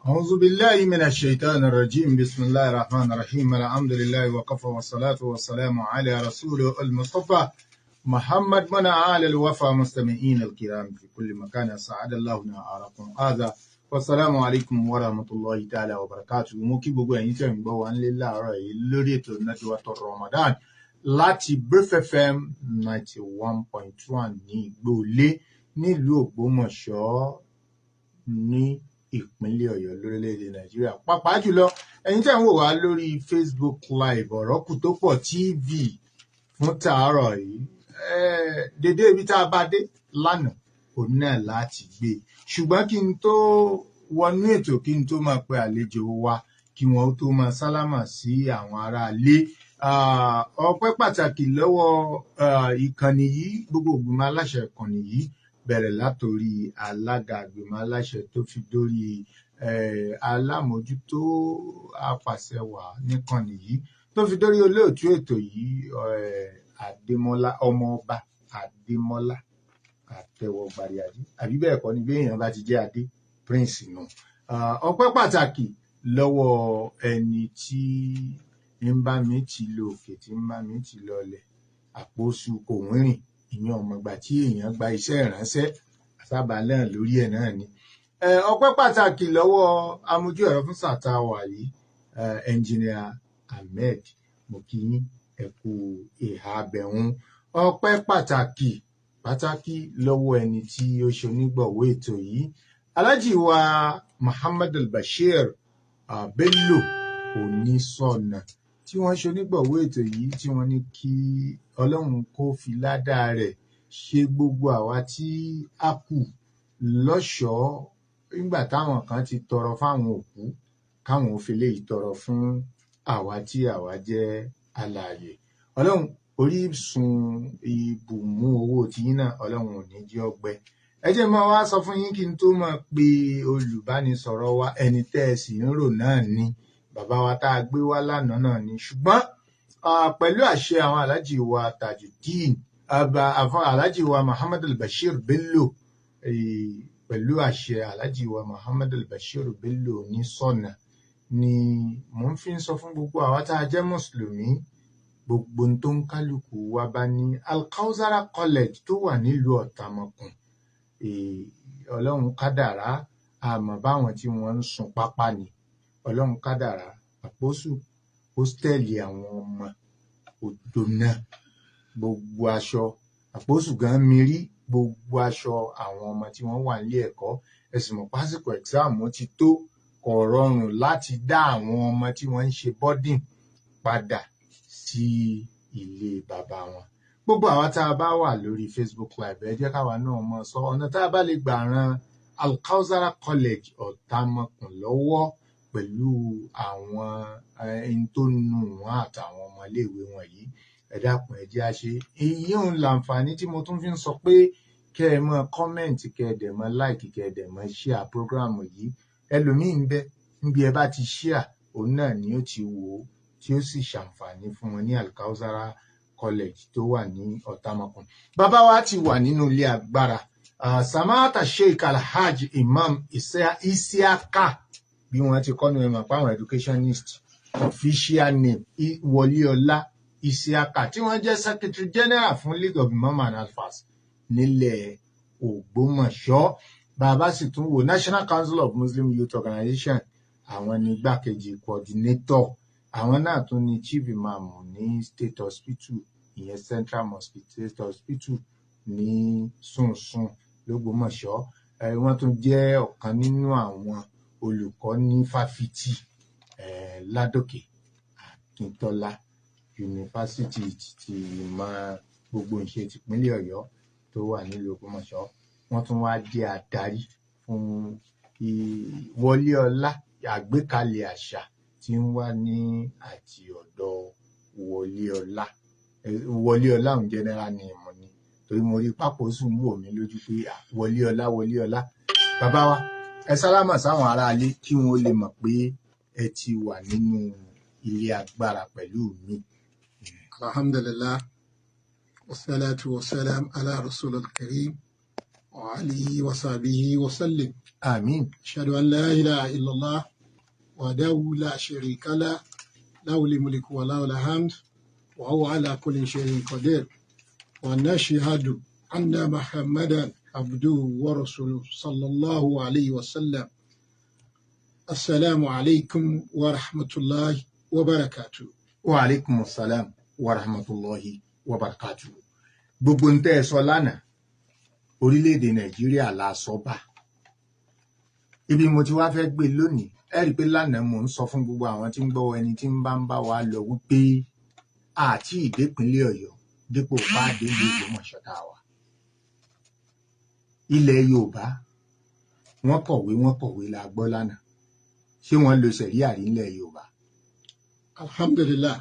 أعوذ بالله من الشيطان الرجيم بسم الله الرحمن الرحيم الحمد لله وكفى والصلاة والسلام على رسوله المصطفى محمد من آل الوفا مستمعين الكرام في كل مكان سعد الله نهاركم هذا والسلام عليكم ورحمة الله تعالى وبركاته mo kí gbogbo ẹ̀yin tẹ́ ń gbọ́ wa nílé láàárọ̀ yìí lórí ètò Nadwatul Ramadan láti Brief FM 91.1 ní Ìgbòolé nílùú Ògbómọ̀ṣọ́ ní ìpínlẹ̀ Ọ̀yọ́ lórílẹ̀-èdè Nàìjíríà pàápàá jùlọ ẹ̀yin tẹ́ ń wò wá lórí Facebook Live Ọ̀rọ̀kùtọ́pọ̀ TV fún tàárọ̀ yìí dédé ibi tá a bá dé lánàá òun náà láti gbé ṣùgbọ́n kí n tó wọnú ètò kí n tó máa pe àlejò wa kí wọ́n tó máa sálámà sí àwọn aráalé ọpẹ́ pàtàkì lọ́wọ́ ìkànnì yìí gbogbo ìgbìmọ̀ aláṣẹ ìkànnì yìí bẹ̀rẹ̀ látòrí alága ìgbìmọ̀ aláṣẹ tó fi dórí alámòjútó apàṣẹwà níkànnì yìí tó fi dórí olóòtú ètò yìí Adémọ́lá ọmọọba Adémọ́lá Àtẹwọgbàríàdí àbí bẹ́ẹ̀ kọ́ ni bí èèyàn bá ti jẹ́ adé prince nù. Ọpẹ́ pàtàkì lọ́wọ́ ẹni tí ń bá mi ti lọ òkè tí ń bá mi ti lọlẹ̀ àpòsù kòwìnrìn ìyẹn ọmọgbà tí èèyàn gba iṣẹ́ ìránṣẹ́ sábà náà lórí ẹ̀ náà ni. Ọpẹ́ pàtàkì lọ́wọ́ amójú ẹ̀rọ fún sàtàwà yìí engineer Ahmed mokinyi ẹ̀kú ìhà abẹ̀hún. Ọpẹ́ pàtàkì lọ́wọ́ ẹni tí ó ṣe onígbọ̀wọ́ ètò yìí Alhaji wa Muhammad al-Bashir Bello Onísọ̀nà tí wọ́n ṣe onígbọ̀wọ́ ètò yìí tí wọ́n ní kí Ọlọ́run kó fi ládàá rẹ̀ ṣe gbogbo àwa tí a kù lọ́ṣọ̀ọ́ nígbà táwọn kan ti tọrọ fáwọn òkú káwọn ò fi léyìí tọrọ fún àwa tí àwa jẹ́ alààyè. Ọlọ́run orísun ibùmú owó tiyín náà Ọlọ́run ò ní jẹ́ ọgbẹ́. Ẹ jẹ́ máa wá sọ fún yín kí n tó máa pe olùbánisọ̀rọ̀ wa ẹni tẹ́ ẹ sì ń rò náà ni bàbá wa tá a gbé wá lánàá náà ni ṣùgbọ́n pẹ̀lú àṣẹ àwọn aláàjì wa Tajudeen aláàjì wa Muhammad al-Bashir Bello pẹ̀lú àṣẹ aláàjì wa Muhammad al-Bashir Bello Onísọ̀nà ni mò ń fi sọ fún gbogbo àwa tá a jẹ́ mùsùlùmí gbogbo tó ń kálukú wa bá ní Al-Kausara College tó wà nílùú Ọ̀tàmọ̀kùn Ọlọ́run kádàrá àmọ́ báwọn tí wọ́n ń sun pápá ni Ọlọ́run kádàrá àpòsù hóstẹ́ẹ̀lì àwọn ọmọ odò náà gbogbo aṣọ àpòsù gan mirí gbogbo aṣọ àwọn ọmọ tí wọ́n wà nílé ẹ̀kọ́ ẹ̀sìn mọ̀ pásìkò ẹ̀gzáàmù ti tó kò rọrùn láti dá àwọn ọmọ tí wọ́n ń ṣe bọ́dìn padà sí ilé bàbá wọn. Gbogbo àwa tá a bá wà lórí Facebook Live ẹ jẹ́ káwa náà mọ̀ sọ ọ̀nà tá a bá lè gbà ran Al-Kausara College Ọ̀tàmọ̀kùn lọ́wọ́ pẹ̀lú àwọn ẹni tó nù wọ́n àtàwọn ọmọ iléèwé wọn yìí ẹ dákun ẹ jẹ́ á ṣe. Èyí ń láǹfààní tí mo tún fi ń sọ pé kẹ́ ẹ mọ́ kọ́mẹ̀ǹtì kẹ́ ẹ dẹ̀ mọ́ láìkì kẹ́ ẹ dẹ̀ mọ́ ṣíà prógráàmù yìí ẹlòmíì ń bẹ níbi ẹ bá ti ṣíà òun náà ni ó ti wò ó tí ó sì ṣàǹfààní fún wọn ní Al-Kausara College tó wà ní Ọ̀tàmọ̀kùn. Bàbá wa ti wà nínú ilé agbára Samata Sheikh Alhaji Imam Isiaka bí wọ́n ti kọ́nu ẹ̀mọ̀ páwọn educationist official name Wọléọlá Isiaka tí wọ́n jẹ́ Secretary General fún League of Imam and Alfas nílẹ̀ Ògbómọ̀ṣọ́. Bàbá sì tún wo National Council of Muslim Youth Organization àwọn ní igbákejì coordinator àwọn náà tún ní chief imam ní State Hospital ìyẹn Central Mosque State Hospital ní Sunsun l'Ógbómọ̀ṣọ́. Wọ́n tún jẹ́ ọ̀kan nínú àwọn olùkọ́ ní fáfitì Ládòkè Akíntọ́lá yunifásitì ti ìmọ̀ gbogbo ìṣe tìpínlẹ̀ Ọ̀yọ́ tó wà nílùú Ògbómọ̀ṣọ́. Wọ́n tún wá jẹ́ adarí fún Wọléọlá àgbékalẹ̀ àṣà tí ń wá ní àti ọ̀dọ̀ Wọléọlá ń general ní ìmọ̀ ni torí mo rí pápósù ń wò mí lójú pé Wọléọlá bàbá wa ẹ sálámà sáwọn aráalé kí wọn lè mọ̀ pé ẹ ti wà nínú ilé agbára pẹ̀lú mi. Alhamdulillah wassalatu wassalam ala rasulil karim وعليه وصحبه وسلم. آمين. أشهد أن لا إله إلا الله وحده لا شريك له له الملك وله الحمد وهو على كل شيء قدير ونشهد أن محمدا عبده ورسوله صلى الله عليه وسلم. السلام عليكم ورحمة الله وبركاته. وعليكم السلام ورحمة الله وبركاته. gbogbo ń tẹ́ ẹ sọ lánàá orílẹ̀-èdè nàìjíríà la sọ bá ibi mo ti wá fẹ́ gbé lónìí ẹ rí i pé lánàá mò ń sọ fún gbogbo àwọn tí ń gbọ́ ẹni tí ń bá wa lọ wípé àti ìdépínlẹ̀ ọ̀yọ́ dípò bá délé Ògbómọ̀ṣọ́ tá a wà ilẹ̀ yorùbá wọ́n kọ̀wé la gbọ́ lánàá ṣé wọ́n lo sẹ̀ríà rí ilẹ̀ yorùbá. alhamdulillah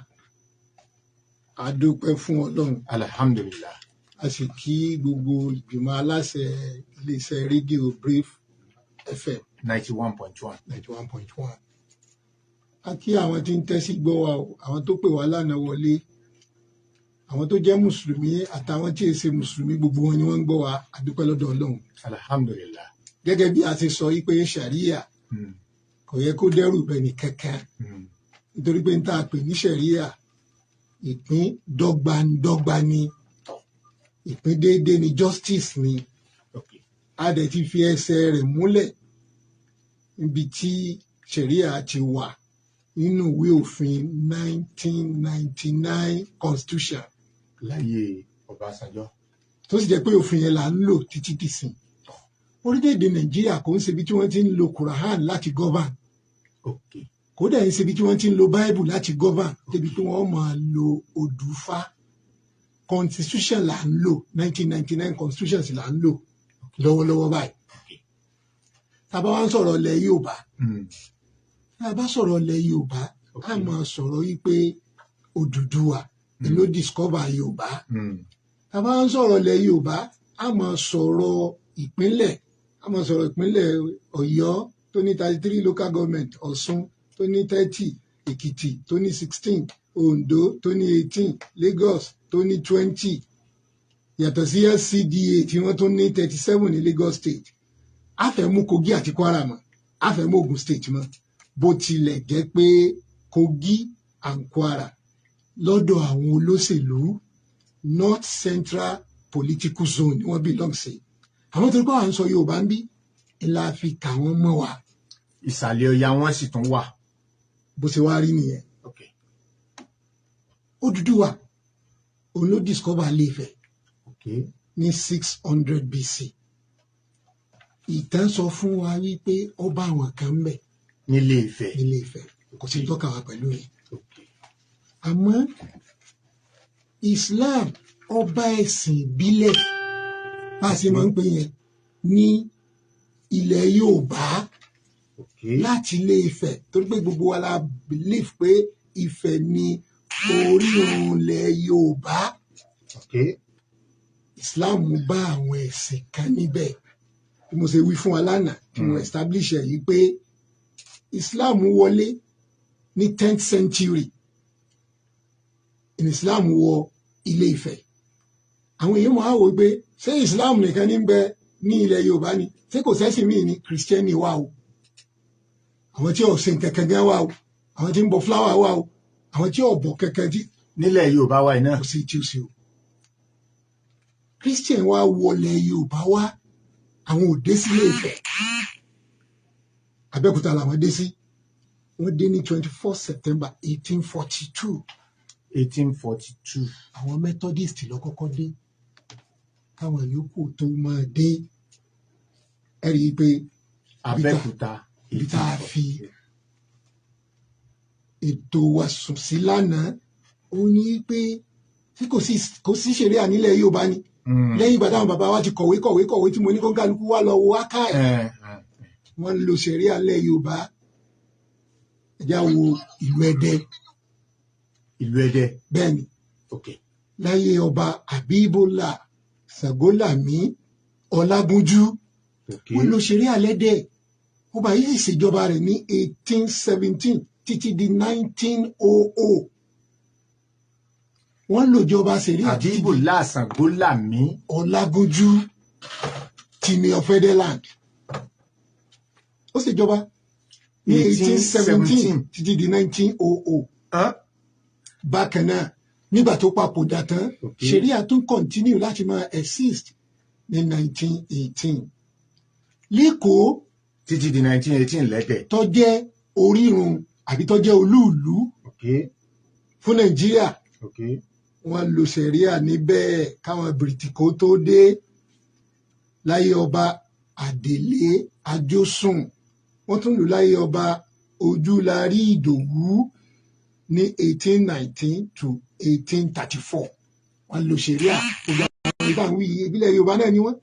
a dúpẹ́ fún ọlọ́run. alhamdulillah. A sì kí gbogbo ìgbìmọ̀ aláṣẹ iléeṣẹ́ rédíò Brave FM 91.1. 91.1. A kí àwọn tí ń tẹ́sí gbọ́ wa o, àwọn tó pè wá lánàá wọlé, àwọn tó jẹ́ mùsùlùmí àtàwọn tí èsè mùsùlùmí gbogbo wọn ni wọ́n ń gbọ́ wa, a dúpẹ́ lọ́dọ̀ ọlọ́run. alhamdulillah. Gẹ́gẹ́ bí a ti sọ yí pé ṣàríà kò yẹ kó dẹ́rù bẹni kankan nítorí pé n tá a pè ní ṣàríà ìpín dọ́gbandọ́gba ni ìpín déédéé ni justice ni a dẹ̀ ti fi ẹsẹ̀ rẹ̀ múlẹ̀ níbi tí ṣẹ̀ríà ti wà nínú ìwé òfin 1999 constitution. láyé Ọbásanjọ́. tó sì jẹ́ pé òfin yẹn là ń lò títí dìsìn. orílẹ̀-èdè Nàìjíríà kò ń ṣe ibi tí wọ́n ti ń lo Quran láti govern. kò dẹ̀ ń ṣe ibi tí wọ́n ti ń lo Bible láti govern débi pé wọ́n máa lo òdùfá. Constitution là ń lò 1999 constitution sì là ń lò lọ́wọ́lọ́wọ́ báyìí. Tá bá wá ń sọ̀rọ̀ ilẹ̀ Yorùbá tá bá sọ̀rọ̀ ilẹ̀ Yorùbá a máa sọ̀rọ̀ yìí pé Odùduwà ló discover Yorùbá. Tá bá ń sọ̀rọ̀ ilẹ̀ Yorùbá a máa sọ̀rọ̀ ìpínlẹ̀ Ọ̀yọ́ tó ní 33 local government, Ọ̀ṣun tó ní 30, Èkìtì tó ní 16, Ondo tó ní 18, Lagos tó ní 20 yàtọ̀ sí SCDA tí wọ́n tó ní 37 ní Lagos State. A fẹ́ mú Kogi àti Kwara mọ́, a fẹ́ mú Ogun State mọ́, bó tilẹ̀ jẹ́ pé Kogi and Kwara lọ́dọ̀ àwọn olóṣèlú North Central Political Zone ni wọ́n belong sí. Àwọn tó ń kọ́ à ń sọ Yorùbá ń bí ńlá fi kà wọ́n mọ́ wa. Ìsàlẹ̀ Ọya wọn sì tún wà. Bó ṣe wá rí nìyẹn. Odùduwà òun ló discover Ilé-Ifẹ̀ ní 600 BC. Ìtàn sọ fún wa wípé ọba àwọn kan ń bẹ Ilé-Ifẹ̀ kò sí tọ́ka wa pẹ̀lú yẹn. Àmọ́ Islam ọba ẹ̀sìn ìbílẹ̀ bá a ṣe máa ń pè yẹn ní ilẹ̀ Yorùbá láti Ilé-Ifẹ̀ torí pé gbogbo wa la believe pé Ifẹ̀ ni orírun ilẹ̀ Yorùbá. Islam bá àwọn ẹ̀sìn kan níbẹ̀ bí mo ṣe wí fún wa lánàá tí mo establish ẹ̀ yìí pé Islam wọlé ní 10th century Islam wọ Ilé-Ifẹ̀. Àwọn èèyàn máa wò pé ṣé Islam nìkan ní bẹ ní ilẹ̀ Yorùbá ni ṣé kò sẹ́sìn míì ní Christianity wà o, àwọn tí ò ṣe nǹkan kan gan wà o, àwọn tí ń bọ flower wà o, àwọn tí ò bọ kankan tí nílẹ̀ Yorùbá wa iná kò sí tí ó ṣe o. Christian wa wọlé Yorùbá wá àwọn ò dé sí Ilé-Ifẹ̀, Abẹ́òkúta làwọn dé sí. Wọ́n dé ní 24 September 1842. 1842. Àwọn Methodist ló kọ́kọ́ dé káwọn yòókù tó máa dé. Ẹ rí i pé Abẹ́òkúta ibi tá a fi ètò wa sùn sí lánàá ó ní pé tí kò sí ṣẹ̀ríà nílẹ̀ Yorùbá ni lẹ́yìn ìgbà táwọn bàbá wa ti kọ̀wé tí mo ní kó kálukú wá lọ wo ákáì wọ́n lo ṣẹ̀ríà nílẹ̀ Yorùbá. Ẹ já wo ìlú Ẹdẹ. Bẹ́ẹ̀ ni láyé ọba Àbíbọ́lá Ṣàgólàmí Ọlágúnjú wọ́n lo ṣẹ̀ríà lẹ́dẹ̀. Ọba yìí sì ṣèjọba rẹ̀ ní 1817 títí di 1900. Wọ́n lò jọba ṣẹ̀ríà Àbíbọ́lá Ṣàgólàmí Ọlágúnjú Timi of Federland ó sì jọba ní 1817 títí di 1900. Bákan náà nígbà tó papòdà tán ṣẹ̀ríà tún continue láti máa exist ní 1918 lẹ́kọ̀ọ́ títí di 1918 lẹ́tẹ̀ tó jẹ́ orírun àbí tó jẹ́ olúùlú fún Nàìjíríà. Wọ́n lo ṣẹ̀ríà níbẹ̀ káwọn bìrìtìkó tó dé láyé ọba Àdèlé Àjọsùn. Wọ́n tún lò láyé ọba Ojúlárí Ìdòwú ní 1819 to 1834. Wọ́n lo ṣẹ̀ríà gbogbo àwọn ìbáwí ìbílẹ̀ Yorùbá náà ni wọ́n.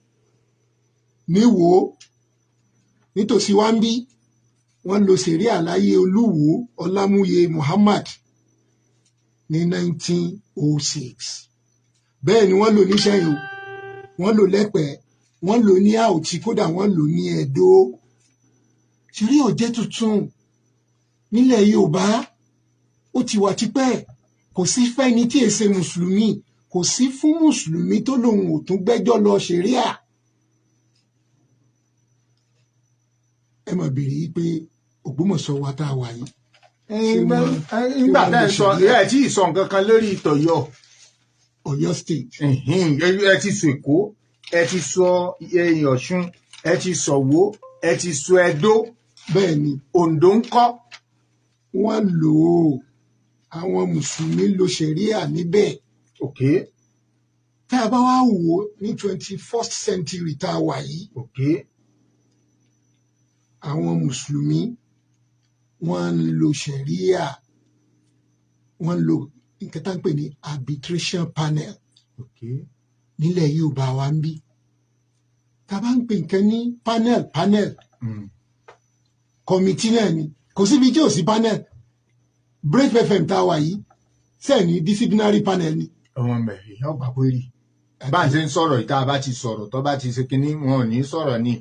Níwò nítòsí wa ń bí wọ́n lo ṣẹ̀ríà láyé Olúwo Ọlámúyè Muhammad ní 1906. Bẹ́ẹ̀ ni wọ́n lò ní Ṣẹ́yìn o, wọ́n lò lẹ́pẹ̀ẹ́, wọ́n lò ní Àòtí, kódà wọ́n lò ní Ẹdó. Ṣẹ̀ríà ò jẹ́ tuntun nílẹ̀ Yorùbá, ó ti wà tipẹ́. Kò sí fẹ́ni tí èsè mùsùlùmí, kò sí fún mùsùlùmí tó lòun ò tún gbẹ́jọ́ lọ ṣẹ̀ríà. Ẹ máa béèrè yìí pé Ògbómọ̀ṣọ́ wa tá a wà yìí. Nígbà tá ẹ sọ ẹ tí ì sọ nǹkan kan lórí ìtọ̀yọ́ Ọ̀yọ́ state. Ẹ ti sọ Èkó, ẹ ti sọ Ọ̀ṣun, ẹ ti sọ Ìwó, ẹ ti sọ Ẹdó. Bẹ́ẹ̀ ni Oǹdó ń kọ́. wọ́n lò ó, àwọn mùsùlùmí lo ṣẹ̀ríà níbẹ̀. Tá a bá wá wò ó ní 21st century tá a wà yìí, àwọn mùsùlùmí wọ́n ń lo ṣẹ̀ríà, wọ́n ń lo nǹkan tá à ń pè ní arbitration panel nílẹ̀ Yorùbá wa ń bí. Tá a bá ń pè nǹkan ní panel committee náà ni, kò síbi tí ò sí panel. Brave FM tá a wà yìí sẹ́ẹ̀ ní disciplinary panel ni. Ọmọ mẹ́ èèyàn gbà pé rí bá ń ṣe ń sọ̀rọ̀ ìta bá ti sọ̀rọ̀ tó bá ti ṣe kínní wọn ò ní sọ̀rọ̀ ni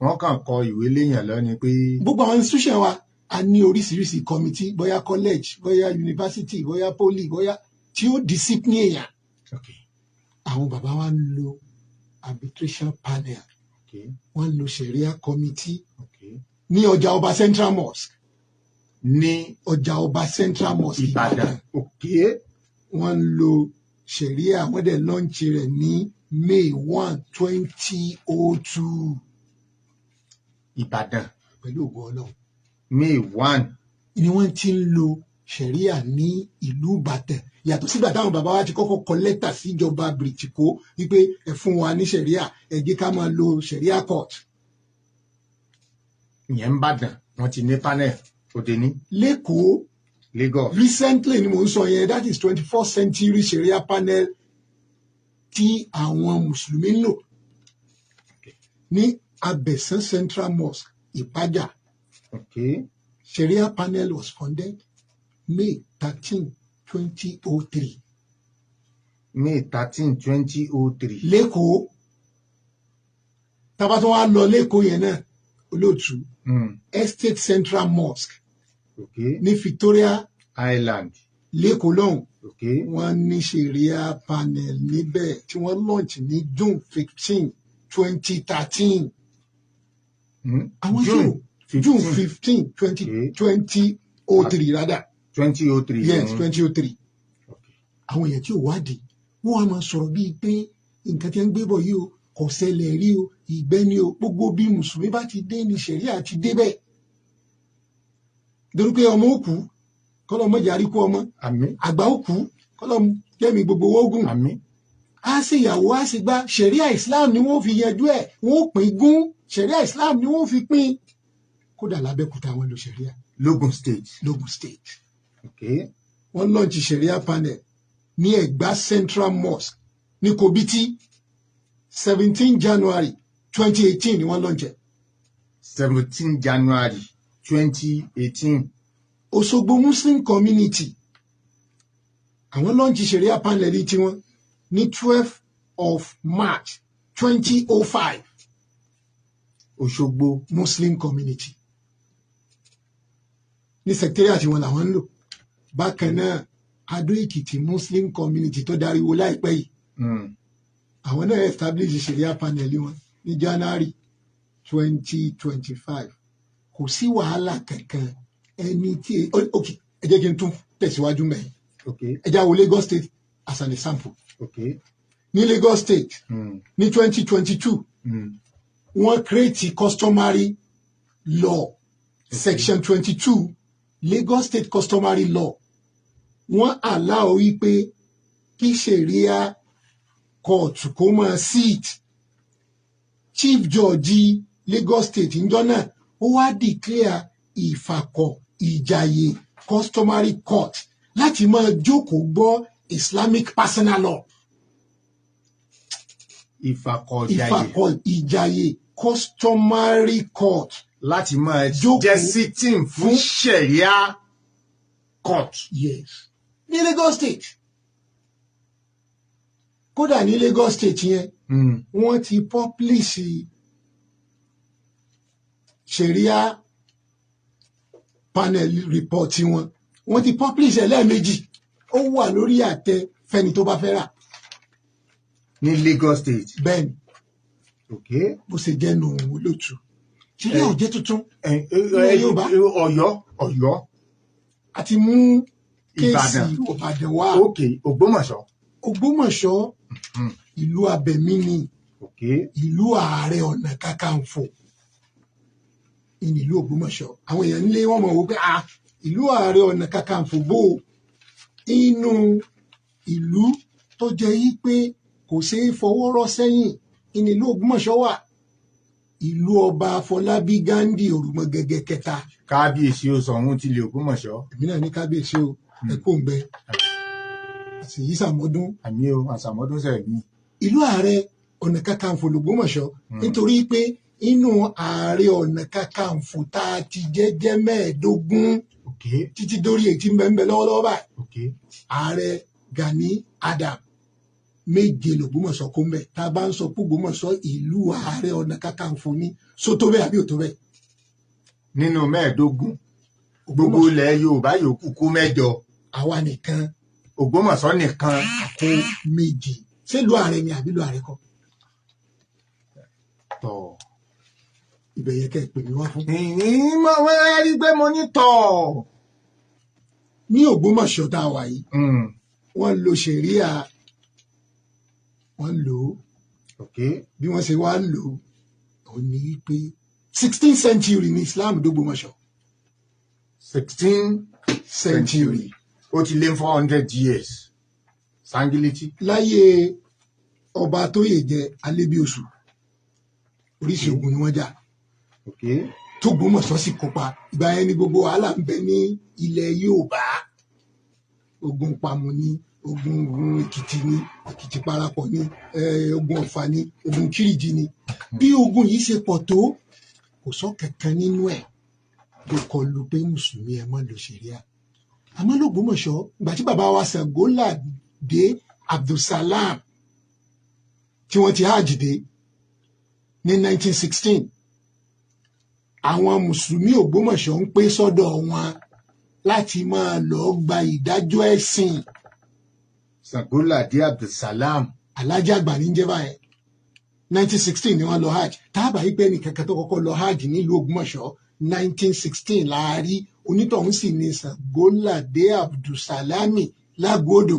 wọ́n kàn kọ ìwé léèyàn lọ ni pé. Gbogbo àwọn institution wa a ní oríṣiríṣi committee, bóyá college, bóyá university, bóyá poly, bóyá tí ó discipline èèyàn. Àwọn bàbá wa ń lo arbitration panel, wọ́n ń lo sharia committee ní ọjà ọba Central Mosque. Ní ọjà ọba Central Mosque Ìbàdàn. Wọ́n ń lo sharia, wọ́n dẹ̀ lọ́ǹchì rẹ̀ ní May 1, 2002. Ìbàdàn pẹ̀lú ògo Ọlọ́run. May 1 ni wọ́n ti ń lo ṣẹ̀ríà ní ìlú Ìbàdàn, yàtọ̀ sígbà táwọn bàbá wa ti kọ́kọ́ kọ lẹ́tà síjọba bìrìtìkó wípé ẹ fún wa ní ṣẹ̀ríà, ẹ jẹ́ ká máa lo ṣẹ̀ríà court. Ìyẹn ń bàdàn wọ́n ti ní panel òde ní. Lẹ́kọ̀ọ́ Lagos recently ni mo ń sọ yẹn, that is 21st century ṣẹ̀ríà panel tí àwọn mùsùlùmí ń lò ní Abẹ̀sán Central Mosque Ìpájà. Sharia panel was founded May 13, 2003. May 13, 2003. Lẹ́kọ̀ọ́ tábà tó wá lọ lẹ́kọ̀ọ́ yẹn náà olóòtú Estate Central Mosque ní Victoria Island lẹ́kọ̀ọ́ lọ́hùn. Wọ́n ní Sharia panel níbẹ̀ tí wọ́n launch ní June 15, 2013. Àwọn June 15, 2003 rather. 2003. Yes, 2003. Àwọn èèyàn tí ò wádìí wọ́n á máa sọ̀rọ̀ bíi pé nǹkan tí wọ́n ń gbé bọ̀ yìí o kò ṣẹlẹ̀ rí o, ìgbẹ́ ni o, gbogbo bí mùsùlùmí bá ti dé ní ṣẹ̀ríà ti débẹ̀. Nítorí pé ọmọ òkú kọ́lọ́ mọ́jà rí kú ọmọ, àgbà òkú kọ́lọ́ jẹ́mi gbogbo owó gùn. Á sì ìyàwó á sì gbá ṣẹ̀ríà Islam ni wọ́n fi yanjú ẹ̀, wọ́n pín gún ṣẹ̀ríà Islam ni wọ́n fi pín. Kódà l'Abẹ́òkúta wọn lo ṣẹ̀ríà. Logun State. Wọ́n lọ́ọ̀nchì ṣẹ̀ríà panel ní Ẹ̀gbá Central Mosque ní Kobiti 17 January 2018 ni wọ́n lọ́ọ̀nchẹ̀. 17 January 2018. Òṣogbo Muslim Community àwọn lọ́ọ̀nchì ṣẹ̀ríà panel ní tiwọn ní 12 of March 2005. Òṣogbo Muslim Community ní secretariat wọn làwọn ń lò. Bákan náà Adó Èkìtì Muslim Community tó dariwo láìpẹ́ yìí àwọn náà establish sharia panel wọn ní January 2025 kò sí wàhálà kankan ẹni tí ok ẹ jẹ́ kí n tún tẹ̀síwájú mẹ́rin ẹ já wo Lagos State as an example ní Lagos State ní 2022 wọ́n create customary law section 22 Lagos State customary law wọ́n allow wípé kí Sharia court kó máa sit Chief Judge Lagos State ńjọ́ náà ó wá declare ìfàkọ̀ ìjàyè customary court láti máa jókòó gbọ́ Islamic personal law. Ìfàkọ̀ ìjàyè customary court láti máa jẹ́ sitting fún Sharia court. Yes. Ní Lagos State kódà ní Lagos State yẹn wọ́n ti publish Sharia panel report wọn wọ́n ti publish ẹ̀ lẹ́ẹ̀mejì ó wà lórí àtẹ fẹ́ni tó bá fẹ́ rà. Ní Lagos State. Bẹ́ẹ̀ni. Bó ṣe jẹ́ nù lótú. Sharia ò jẹ́ tuntun. Ọ̀yọ́. A ti mú kéèsì Ìbàdàn wá. Ògbómọ̀ṣọ́. Ògbómọ̀ṣọ́ ìlú abẹ̀mí ni ìlú Ààrẹ Ọ̀nà Kakanfò ìlú Ògbómọ̀ṣọ́ àwọn èèyàn nílé wọn mọ̀ wò pé ìlú Ààrẹ Ọ̀nà Kakanfò bò inú ìlú tó jẹ́ yí pé kò ṣeé fọwọ́ rọ́ sẹ́yìn ìlú Ògbómọ̀ṣọ́ wà ìlú ọba Afọlábí Gándì Òrùmọgẹ̀gẹ̀ kẹta. Kábíyèsí o sọ̀hún ti lè Ògbómọ̀ṣọ́. Èmi náà ní kábíyèsí o ẹ kó ń bẹ àti yìí sàmọ́dún. Àmì o àsàmọ́dún sẹ́yìn mi. Ìlú Ààrẹ Ọ̀nà Kakanfò l'Ògbómọ̀ṣọ́ nítorí pé inú Ààrẹ Ọ̀nà Kakanfò tá a ti jẹ́jẹ́ 15 títí dórí èyí ń bẹ lọ́wọ́lọ́wọ́ báyìí. Ààrẹ Gani Adam 7 l'Ògbómọ̀ṣọ́ kó ń bẹ tá a bá ń sọ pé Ògbómọ̀ṣọ́ ìlú Ààrẹ Ọ̀nà Kakanfò ní sótó bẹ́ẹ̀ àbí òtó bẹ́ẹ̀. Nínú 15 gbogbo ilẹ̀ Yorùbá yòókù kó 8. Àwa nìkan. Ògbómọ̀ṣọ́ nìkan kó 2. Ṣé ìlú Ààrẹ ni àbí ìlú Ààrẹ kọ́? Tọ̀. Ibẹ̀ yẹ kẹ́ ẹ pè mí wá fún. Mo rí pé mo ní tọ̀. Ní Ògbómọ̀ṣọ́ tá a wà yìí wọ́n lo Sharia wọ́n lò ó bí wọ́n ṣe wá lò ó ní pé 16th century ní Islam d'Ògbómọ̀ṣọ́. 16th century. Ó ti lé 400 years. Sangiliti. Láyé ọba Tóyèjẹ Alébíoṣù oríṣi ogun ni wọ́n jà. T'Ògbómọ̀ṣọ́ sì kópa ìgbà yẹn ni gbogbo wàhálà ń bẹ ní ilẹ̀ Yorùbá. Ogun Pàmò ni ogun Èkìtì ni Èkìtì parapọ̀ ni ogun Ọ̀fà ni ogun Kírìjí ni. Bí ogun yìí ṣe pọ̀ tó kò sọ kankan nínú ẹ̀ tó kọlu pé mùsùlùmí ẹ má lo Sharia. Àmọ́ l'Ògbómọ̀ṣọ́ ìgbà tí bàbá wa Ṣàngóládé Abdulsalam tí wọ́n ti hajj dé ní 1916 àwọn mùsùlùmí Ògbómọ̀ṣọ́ ń pé sọ́dọ̀ wọn láti máa lọ gba ìdájọ́ ẹ̀sìn. Ṣàngóládé Abdulsalam. Alájà àgbà ní jẹ́ báyẹn 1916 ni wọ́n lọ hajj táàbà yìí pé nìkankan tó kọ́kọ́ lọ hajj nílùú Ògbómọ̀ṣọ́ 1916 láàárí onítọ̀hún sì ní Ṣàngóládé Abdulsalami Lágòdò.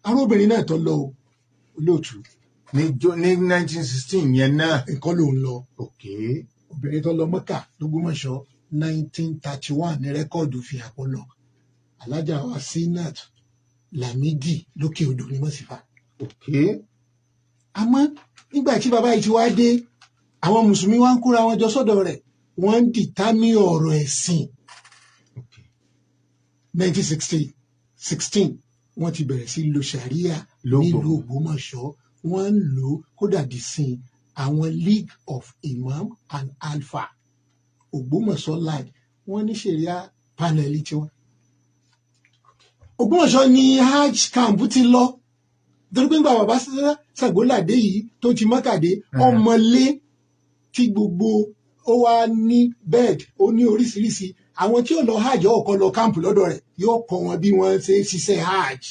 Arúbìnrin náà tó lọ olóòtú. Ní 1916 yẹn náà. Nǹkan ló ń lọ. Obìnrin tó lọ Mọ́kà l'Ògbómọ̀ṣọ́ 1931 ní rẹ́kọ̀dù fi hàn pọ̀ lọ. Alájà wa Sinat Lamidi lókè odò ní Mọ́sífà. Àmọ́ nígbà tí bàbá yìí ti wá dé àwọn mùsùlùmí wá ń kóra wọn jọ sọ́dọ̀ rẹ̀ wọ́n ń dìtámì ọ̀rọ̀ ẹ̀sìn. 1916 wọ́n ti bẹ̀rẹ̀ sí lo Sharia nílùú Ògbómọ̀ṣọ́ wọ́n ń lò ó kódà dì sí àwọn League of Imam and Alpha Ògbómọ̀ṣọ́ line wọ́n ní Sharia panel tiwọn. Ògbómọ̀ṣọ́ ní hajj camp ti lọ torí pé nígbà bàbá Ṣàngóládé yìí tó ti Mọ́kàdé ọmọlé tí gbogbo ó wá ní bed ó ní oríṣiríṣi àwọn tí ó lọ hajj ọkọ̀ lọ camp lọ́dọ̀ rẹ̀ yóò kọ́ wọn bí wọ́n ṣe ṣiṣẹ́ hajj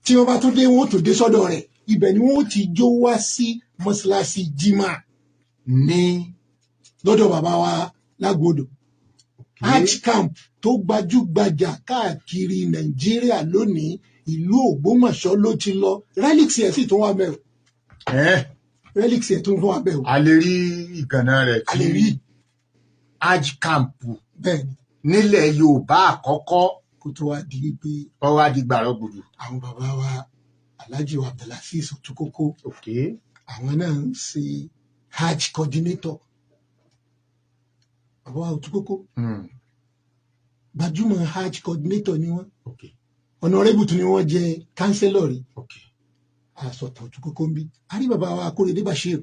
tí wọ́n bá tún dé wọn ó tún dé sọ́dọ̀ rẹ̀ ibẹ̀ ni wọ́n ó ti jó wá sí mọ́ṣáláṣí jimá ní lọ́dọ̀ bàbá wa lágbódò hajj camp tó gbajúgbajà káàkiri nàìjíríà lónìí ìlú ògbómọ̀ṣọ́ ló ti lọ relics ẹ̀ sì tún wà bẹ́ẹ̀ relics ẹ̀ tún wà bẹ́ẹ̀ a lè rí ìgànnà rẹ̀ a lè rí hajj camp bẹ́ẹ̀ ni nílẹ̀ yorùbá àkọ́kọ́ kó tó wá di wípé ọwọ́ adigbàrọ̀ gbòdò. àwọn bàbá wa alhaji wa abdulaziz otukoko àwọn náà ń ṣe hajj coordinator bàbá wa otukoko gbajúmọ̀ hajj coordinator ni wọ́n honorable tún ni wọ́n jẹ councillor rí àsọ̀tàn otukoko ń bí àrí bàbá wa akóredé bashir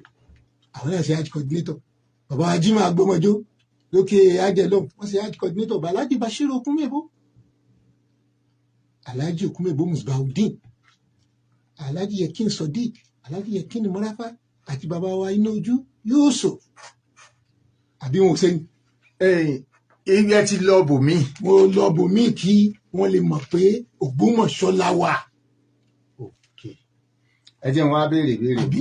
àwọn náà ṣe hajj coordinator bàbá wa jimá agbọmọjó lókè ajẹlọ wọ́n ṣe hajj coordinator bá alhaji bashir okunmebo alhaji okunmebo musbaudin alhaji yakin sodiq alhaji yakin murafa àti bàbá wa iná ojú yusuf àbí wọn ò sẹ́yìn. ibi ẹ ti lọ bòmí. mo lọ bòmí kí wọ́n lè mọ̀ pé Ògbómọ̀ṣọ́ la wà. ẹ jẹ́ wọn á béèrè béèrè bí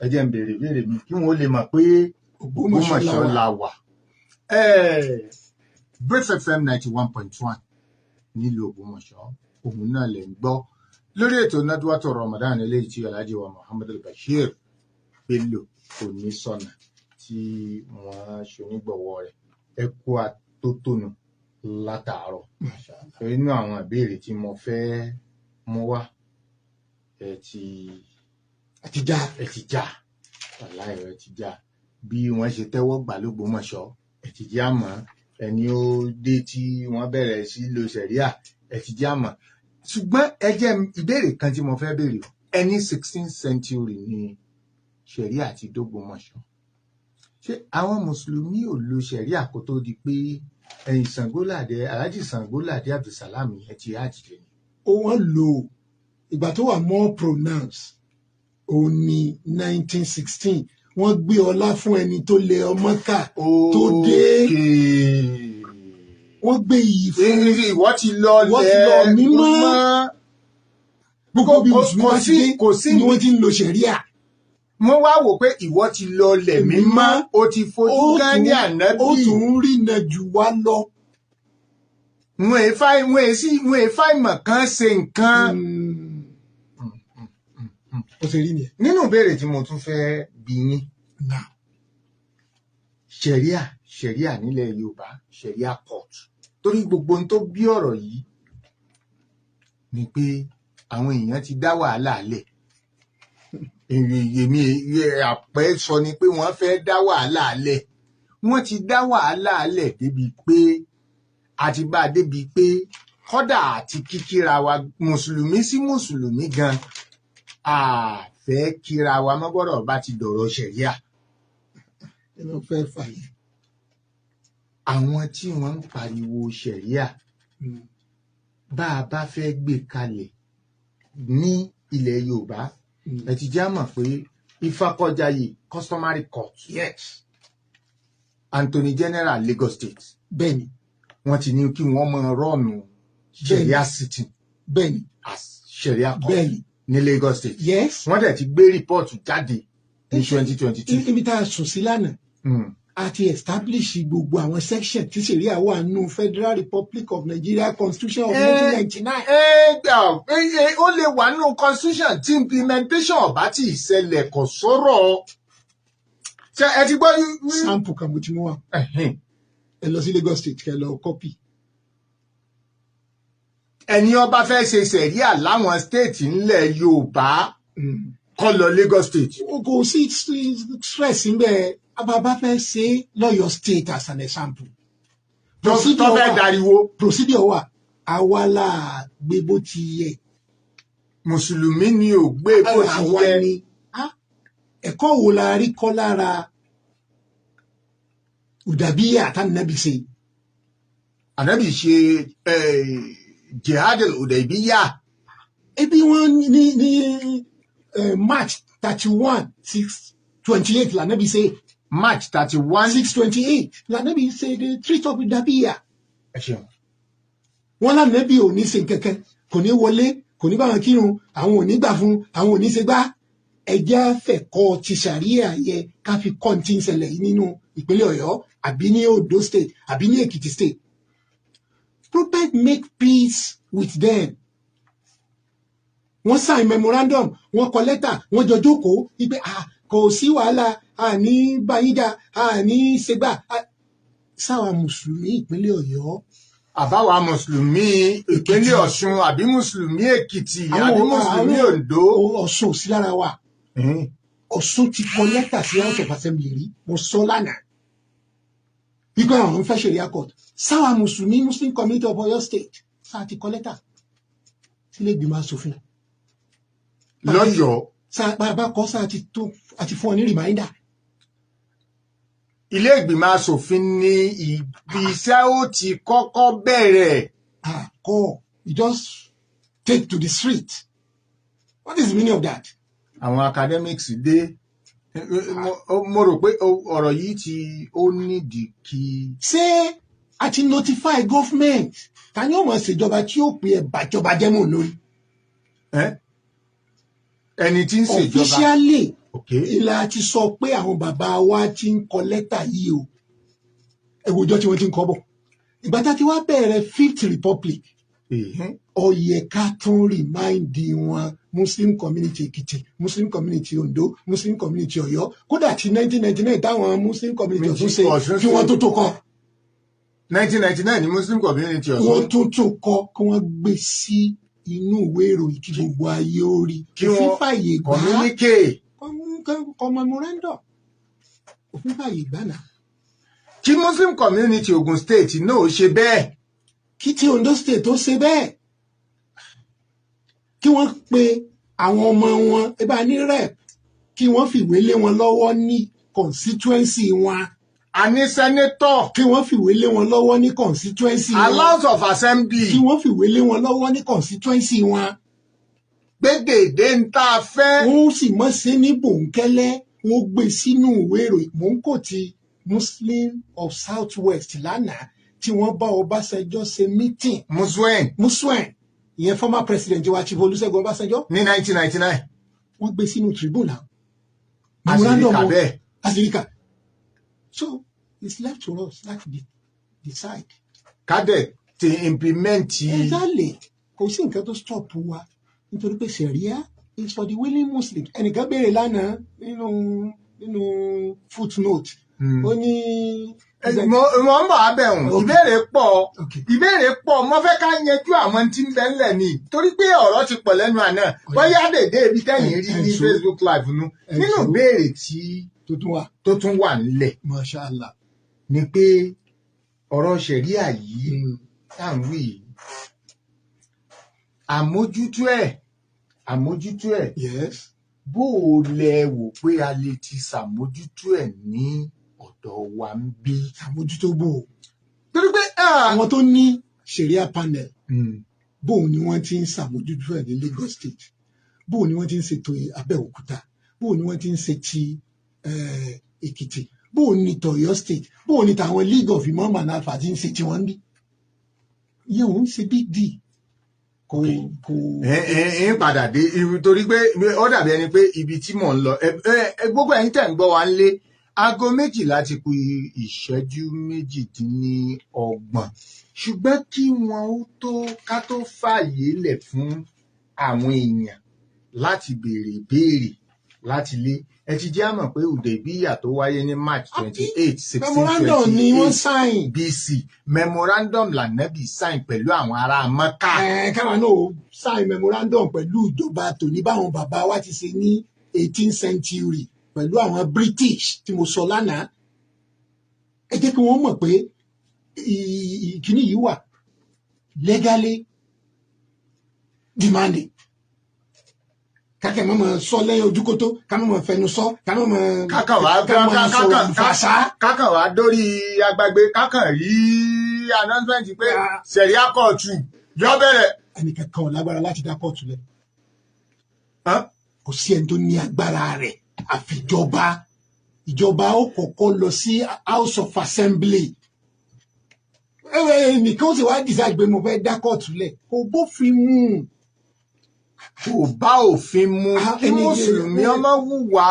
ẹ jẹ́ ń béèrè béèrè mi kí wọ́n lè mọ̀ pé Ògbómọ̀ṣọ́ la wà. Brave FM 91.1 nílùú Ògbómọ̀ṣọ́ òun náà lè ń gbọ́ lórí ètò Nadwatu Ramadan eléyìí tí Alhaji wa Muhammad al-Bashir Bello Onísọ̀nà tí wọ́n ṣonígbọ̀wọ́ rẹ̀ ẹ kú àtótónu látàárọ̀ inú àwọn ìbéèrè tí mo fẹ́ mú wá ẹ ti já wàláhì ẹ ti já bí wọ́n ṣe tẹ́wọ́ gbà l'Ógbómọ̀ṣọ́ ẹ ti já mọ́ ẹni ó dé tí wọ́n bẹ̀rẹ̀ sí lo sẹ̀ríà ẹ ti já mọ́ ṣùgbọ́n ẹ jẹ́ ìbéèrè kan tí mo fẹ́ béèrè ẹni 16th century ni sẹ̀ríà ti d'Ógbómọ̀ṣọ́ ṣé àwọn mùsùlùmí ò lo sẹ̀ríà kó tó di pé ẹ̀yìn Ṣàngóládé Alhaji Ṣàngóládé Abdulsalam ẹ ti àjìjẹ ni. ó wọ́n lò ìgbà tó wà more pronounced òun ní 1916 wọ́n gbé ọlá fún ẹni tó lé ọmọ ká tó dé wọ́n gbé iyì fún ìwọ ti lọ mímọ́ gbogbo bí mùsùlùmí kò sí ni wọ́n ti ń lo sẹ̀ríà. mo wá wò pé ìwọ ti lọ lẹ̀ mímọ́ o ti fojú gán ní ànábì. ó tún ń rìnà jù wá lọ. wọn èèfà ìmọ̀ kan ṣe nǹkan. ó ṣe rí nìyẹn. nínú ìbéèrè tí mo tún fẹ́ bi yín ṣẹ̀ríà nílẹ̀ Yorùbá ṣẹ̀ríà court torí gbogbo ohun tó bí ọ̀rọ̀ yìí ni pé àwọn èèyàn ti dá wàhálà lẹ̀ èmi àpẹ sọ ni pé wọ́n fẹ́ dá wàhálà lẹ̀ wọ́n ti dá wàhálà lẹ̀ débi pé àti bá a débi pé kódà àti kíkíra wa mùsùlùmí sí mùsùlùmí gan a fẹ́ kíra wa mọ́ gbọ́dọ̀ bá ti dọ̀rọ̀ ṣẹ̀ríà. ẹ lọ fẹ́ fàyè. àwọn tí wọ́n ń pariwo ṣẹ̀ríà bá a bá fẹ́ gbé kalẹ̀ ní ilẹ̀ Yorùbá ẹ ti já mọ̀ pé Ifákọ̀jayé customary court yes Anthony General Lagos State bẹ́ẹ̀ni wọ́n ti ní kí wọ́n máa rọ́ọ̀nù ṣẹ̀ríà sitting bẹ́ẹ̀ni as ṣẹ̀ríà court bẹ́ẹ̀ni ní Lagos State yes wọ́n dẹ̀ ti gbé rìpọ́ọ̀tù jáde ní 2022. ibi tá a sùn sí lánàá a ti establish gbogbo àwọn section tí ṣẹ̀ríà wà nù Federal Republic of Nigeria Constitution of 1999. ó lè wà nù constitution tí implementation ọ̀bá tí ìṣẹ̀lẹ̀ kò sọ̀rọ̀ ṣe ẹ ti gbọ́. sample kan mo ti mú wa ẹ lọ sí Lagos State kẹ lọ copy. ẹni ó bá fẹ́ ṣe ṣẹ̀ríà láwọn state ńlẹ̀ Yorùbá kọ́ lọ Lagos State. kò sí stress níbẹ̀ ababa fẹ́ ṣe lọ́yọ̀ state as an example. tó fẹ́ dariwo. procedure wà àwa la gbé bó ti yẹ. mùsùlùmí ni ò gbé bó ti yẹ. ẹ̀kọ́ wo la rí kọ́ lára Udàbíyà àtànàbì ṣe. ànábì ṣe jihad Udàbíyà. ebi wọn ní March 31 6/28 lànàbì ṣe. March 31 6/28 lànàbì ṣe the treat of Udàbíyà. ẹ ṣeun. wọn lànàbì ò ní ṣe kankan kò ní wọlé kò ní bá wọn kírun àwọn ò ní gbà fún àwọn ò ní ṣe gbá ẹjẹ́ àfẹ̀kọ́ ti ṣàríà yẹ ká fi kọ́ ní tí ń ṣẹlẹ̀ yìí nínú ìpínlẹ̀ Ọ̀yọ́ àbí ní Ondo state àbí ní Èkìtì state. Prophet make peace with them. Wọ́n sign memorandum, wọ́n kọ lẹ́tà, wọ́n jọ jókòó wípé kò sí wàhálà, àní báyíjà, àní ṣègbà. Sáwa mùsùlùmí ìpínlẹ̀ Ọ̀yọ́. Àbáwa mùsùlùmí ìpínlẹ̀ Ọ̀ṣun àbí mùsùlùmí Èkìtì àbí mùsùlùmí Oǹdó. Ọ̀ṣun ò sí lára wa. Ọ̀ṣun ti kọ lẹ́tà sí House of Assembly rí, mo sọ lánàá. Wípé àwọn ń fẹ́ ṣe Court. Sáwa mùsùlùmí Muslim Community of Oyo State. Sáà ti kọ lẹ́tà sílé ìgbìmọ̀ aṣòfin. Lọ́yọ̀ọ́. Sáà bàbá kọ́ sáà àti fún ọ ní reminder. Ilé ìgbìmọ̀ aṣòfin ní ibi iṣẹ́ ó ti kọ́kọ́ bẹ̀rẹ̀. You just take to the street. What is the meaning of that? Àwọn academics dé. Mo rò pé ọ̀rọ̀ yìí ó nídìí kí. Ṣé a ti notify government? Ta ni ó mọ̀ ṣèjọba tí ó pè é bàjọba jẹ́ mọ́ lórí? Ẹni tí ń ṣèjọba. Officially. Ilà ti sọ pé àwọn bàbá wa ti ń kọ lẹ́tà yìí o. Ẹ wo ọjọ́ tí wọ́n ti ń kọ bọ̀. Ìgbà tá a ti wá bẹ̀rẹ̀ 5th Republic. Ó yẹ ká tún remind wọn Muslim community Èkìtì, Muslim community Ondo, Muslim community Ọ̀yọ́. Kódà tí 1999 táwọn Muslim community Ọ̀ṣun ṣe kí wọ́n tó kọ. 1999 ni Muslim community Ọ̀ṣun. Wọ́n tó kọ kí wọ́n gbé sí inú ìwé ìròyìn kí gbogbo ayé ó rí. Kí wọ́n communicate. Memorandum. Òfin fàyè gbà náà. Kí Muslim community Ogun State náà ṣe bẹ́ẹ̀. Kí ti Ondo State ó ṣe bẹ́ẹ̀. Kí wọ́n pe àwọn ọmọ wọn ẹbá ní rep kí wọ́n fìwé lé wọn lọ́wọ́ ní constituency wọn. A ní senator. Kí wọ́n fìwé lé wọn lọ́wọ́ ní constituency wọn. House of Assembly. Kí wọ́n fìwé lé wọn lọ́wọ́ ní constituency wọn. Gbégèdé ń tá a fẹ́. Wọ́n sì mọ̀ sí ní bòńkẹ́lẹ́ wọ́n gbé sínú ìwé ìròyìn mò ń kò ti Muslim of South West lánàá tí wọ́n bá Ọbásanjọ́ ṣe meeting. Muswen ìyẹn former president wa Chief Olúṣẹ́gun Ọbásanjọ́. Ní 1999. Wọ́n gbé sínú tribune náà. Àṣìríkà bẹ́ẹ̀. Àṣìríkà. So it's left to us láti decide. Kádẹ̀ ti implement. Exactly. Kò sí nǹkan tó stop wa nítorí pé Sharia is for the willing Muslims. Ẹnìkan béèrè lánàá nínú footnote. Ó ní. Mo ń bọ̀ abẹ́hùn ìbéèrè pọ̀ mo fẹ́ ká yanjú àwọn tí ń bẹ ńlẹ̀ ni torí pé ọ̀rọ̀ ti pọ̀ lẹ́nu àná bóyá dédé ibi tẹ́yìn rí ní Facebook live nínú ìbéèrè tí tó tún wà nílẹ̀. Mashallah. Ni pé ọ̀rọ̀ ṣẹ̀ríà yìí tá à ń wí àmójútó ẹ̀. Yes. Bó o lẹ wò pé a lè ti ṣàmójútó ẹ̀ ní ọ̀dọ̀ wa ń bí. Àmójútó bò ó. Torí pé àwọn tó ní Sharia panel bóun ni wọ́n ti ń ṣàmójútó ẹ̀ ní Lagos State, bóun ni wọ́n ti ń ṣètò Abẹ́òkúta, bóun ni wọ́n ti ń ṣe ti Èkìtì, bóun ni tọ̀yọ́ State, bóun ni tàwọn League of Imam and Alpha ti ń ṣe tí wọ́n ń bí. Ìyẹn òun ṣe big deal. Ń padà dé torí pé ó dàbí ẹni pé ibi tí mò ń lọ gbogbo ẹ̀yin tẹ̀ ń gbọ́ wa ń lé. Aago 12 ti kù ìṣẹ́jú 28 ṣùgbọ́n kí wọn ká tó fààyè lẹ̀ fún àwọn èèyàn láti béèrè ìbéèrè láti lé ẹ ti jẹ́ àmọ̀ pé Hudaybiya tó wáyé ní March 28, 1628 BC memorandum lànàbì sign pẹ̀lú àwọn ará Mẹ́kà. Káwọn náà sign memorandum pẹ̀lú ìjọba tòní báwọn bàbá wa ti ṣe ní 18th century. Pẹ̀lú àwọn British tí mo sọ lánàá. Ẹ jẹ́ kí wọ́n mọ̀ pé ìkíní yìí wà legally demanding. Kákẹ́ mọ́ sọ lẹ́yìn ojúkótó, ká mọ́ fẹnu sọ, ká mọ́ kákàn wá dórí agbágbé, kákàn rí announcement pé Sharia court yọ bẹ̀rẹ̀. Ẹnìkan kan ò lágbára láti dá kóòtù lẹ̀. Kò sí ẹni tó ní agbára rẹ̀. Àfìjọba ìjọba ó kọ́kọ́ lọ sí House of Assembly. Nìkan ó sì wá decide pé mo fẹ́ dá kóòtù lẹ̀ kò bófin mu kò bá òfin mu kí mùsùlùmí ọmọ hùwà.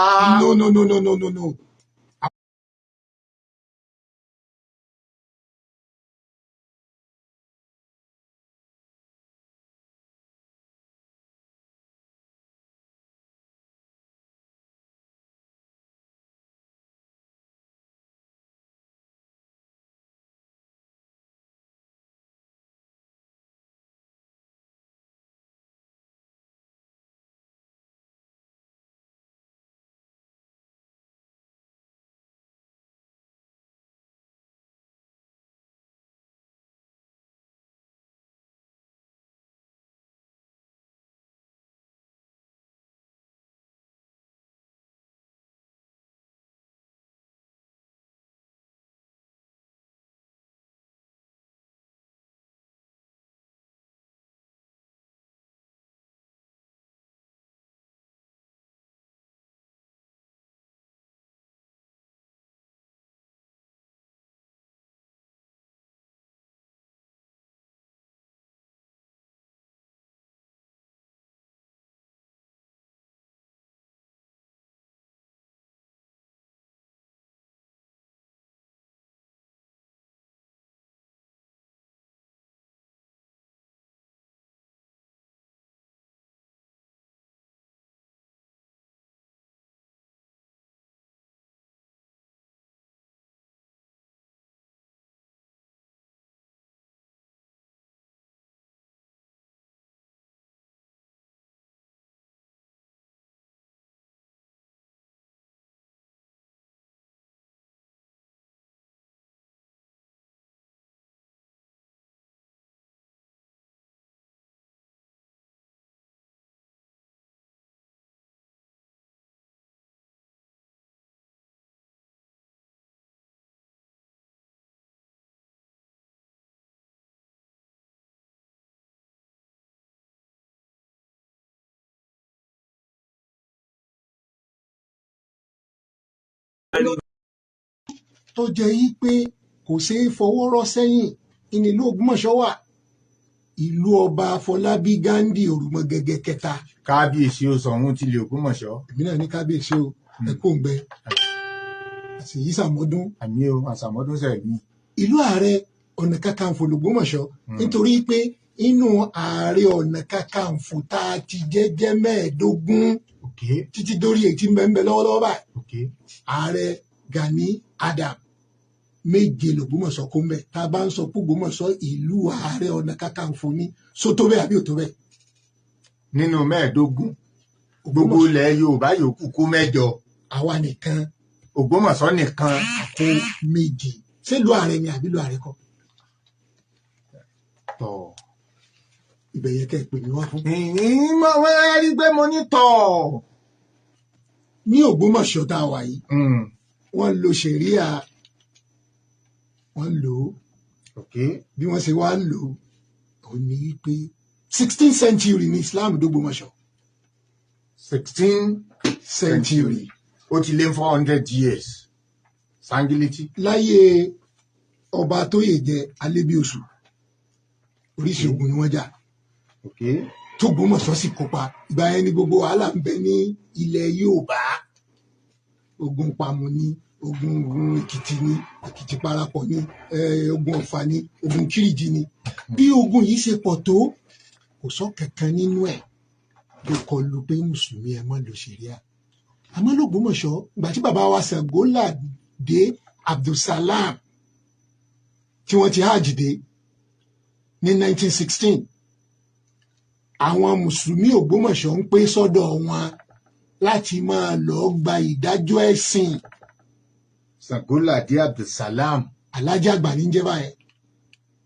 No. Tó jẹ́ yí pé kò ṣeé fọwọ́ rọ́ sẹ́yìn ìnílò Ògbómọ̀ṣọ́ wà. Ìlú ọba Afọlábí Gándì Òrùmọgẹ̀gẹ̀ kẹta. Kábíyèsí o Ṣọ̀ún tilẹ̀ Ògbómọ̀ṣọ́. Èmi náà ní kábíyèsí o ẹ̀kú òǹgbẹ. Àṣèyí Sàmọ́dún. Àmì o àṣàmọ́dún sẹ̀mí. Ìlú Ààrẹ Ọ̀nà Kakanfò l'Ògbómọ̀ṣọ́ nítorí pé inú Ààrẹ Ọ̀nà Kakanfò tá a ti jẹ́ mẹ́ẹ̀ẹ́dógún títí dórí èyí tí ń bẹ lọ́wọ́lọ́wọ́ báyìí. Ààrẹ Gani Adams méje l'Ògbómọ̀ṣọ́ kó mbẹ. Tá a bá ń sọ pé Ògbómọ̀ṣọ́ ìlú Ààrẹ Ọ̀nà Kakanfò ní sótó bẹ́ẹ̀ àbí òtó bẹ́ẹ̀. Nínú mẹ́ẹ̀ẹ́dógún gbogbo ilẹ̀ Yorùbá yòókù kó mẹ́jọ. Àwa nìkan. Ògbómọ̀ṣọ́ nìkan. Àkó méje. Ṣé ìlú Ààrẹ ni àbí ìlú Ààrẹ kọ́? Tọ̀. Ibẹ̀ yẹ kẹ́ ẹ pè mí wá fún. Mo rí pé mo ní tọ̀. Ní Ògbómọ̀ṣọ́ tá a wà yìí wọ́n lo ṣẹ̀ríà wọ́n lò ó bí wọ́n ṣe wá ń lò ó ní wípé 16th century ní Islam d'Ògbómọ̀ṣọ́. 16th century ó ti lé 400 years sangiliti. Láyé ọba Tóyèjẹ Alébíoṣù oríṣi ogun ni wọ́n jà t'Ògbómọ̀ṣọ́ sì kópa. Ìgbà yẹn ni gbogbo wàhálà ń bẹ ní ilẹ̀ Yorùbá. Ogun Pàmù ni, ogun Èkìtì ni, Èkìtì parapọ̀ ni, ogun Ọ̀fà ni, ogun Kírìjì ni. Bí ogun yìí ṣe pọ̀ tó kò sọ kankan nínú ẹ̀ tó kọlu pé mùsùlùmí ẹ mọ́ lò ṣẹ̀ríà. Àmọ́ l'Ògbómọ̀ṣọ́ ìgbà tí bàbá wa Ṣàngóládé Abdulsalam tí wọ́n ti hajj dé ní 1916 àwọn mùsùlùmí Ògbómọ̀ṣọ́ ń pé sọ́dọ̀ wọn láti máa lọ gba ìdájọ́ ẹ̀sìn. Ṣàngóládé Abdulsalam. Alájà àgbà ní jẹ́ báyẹn.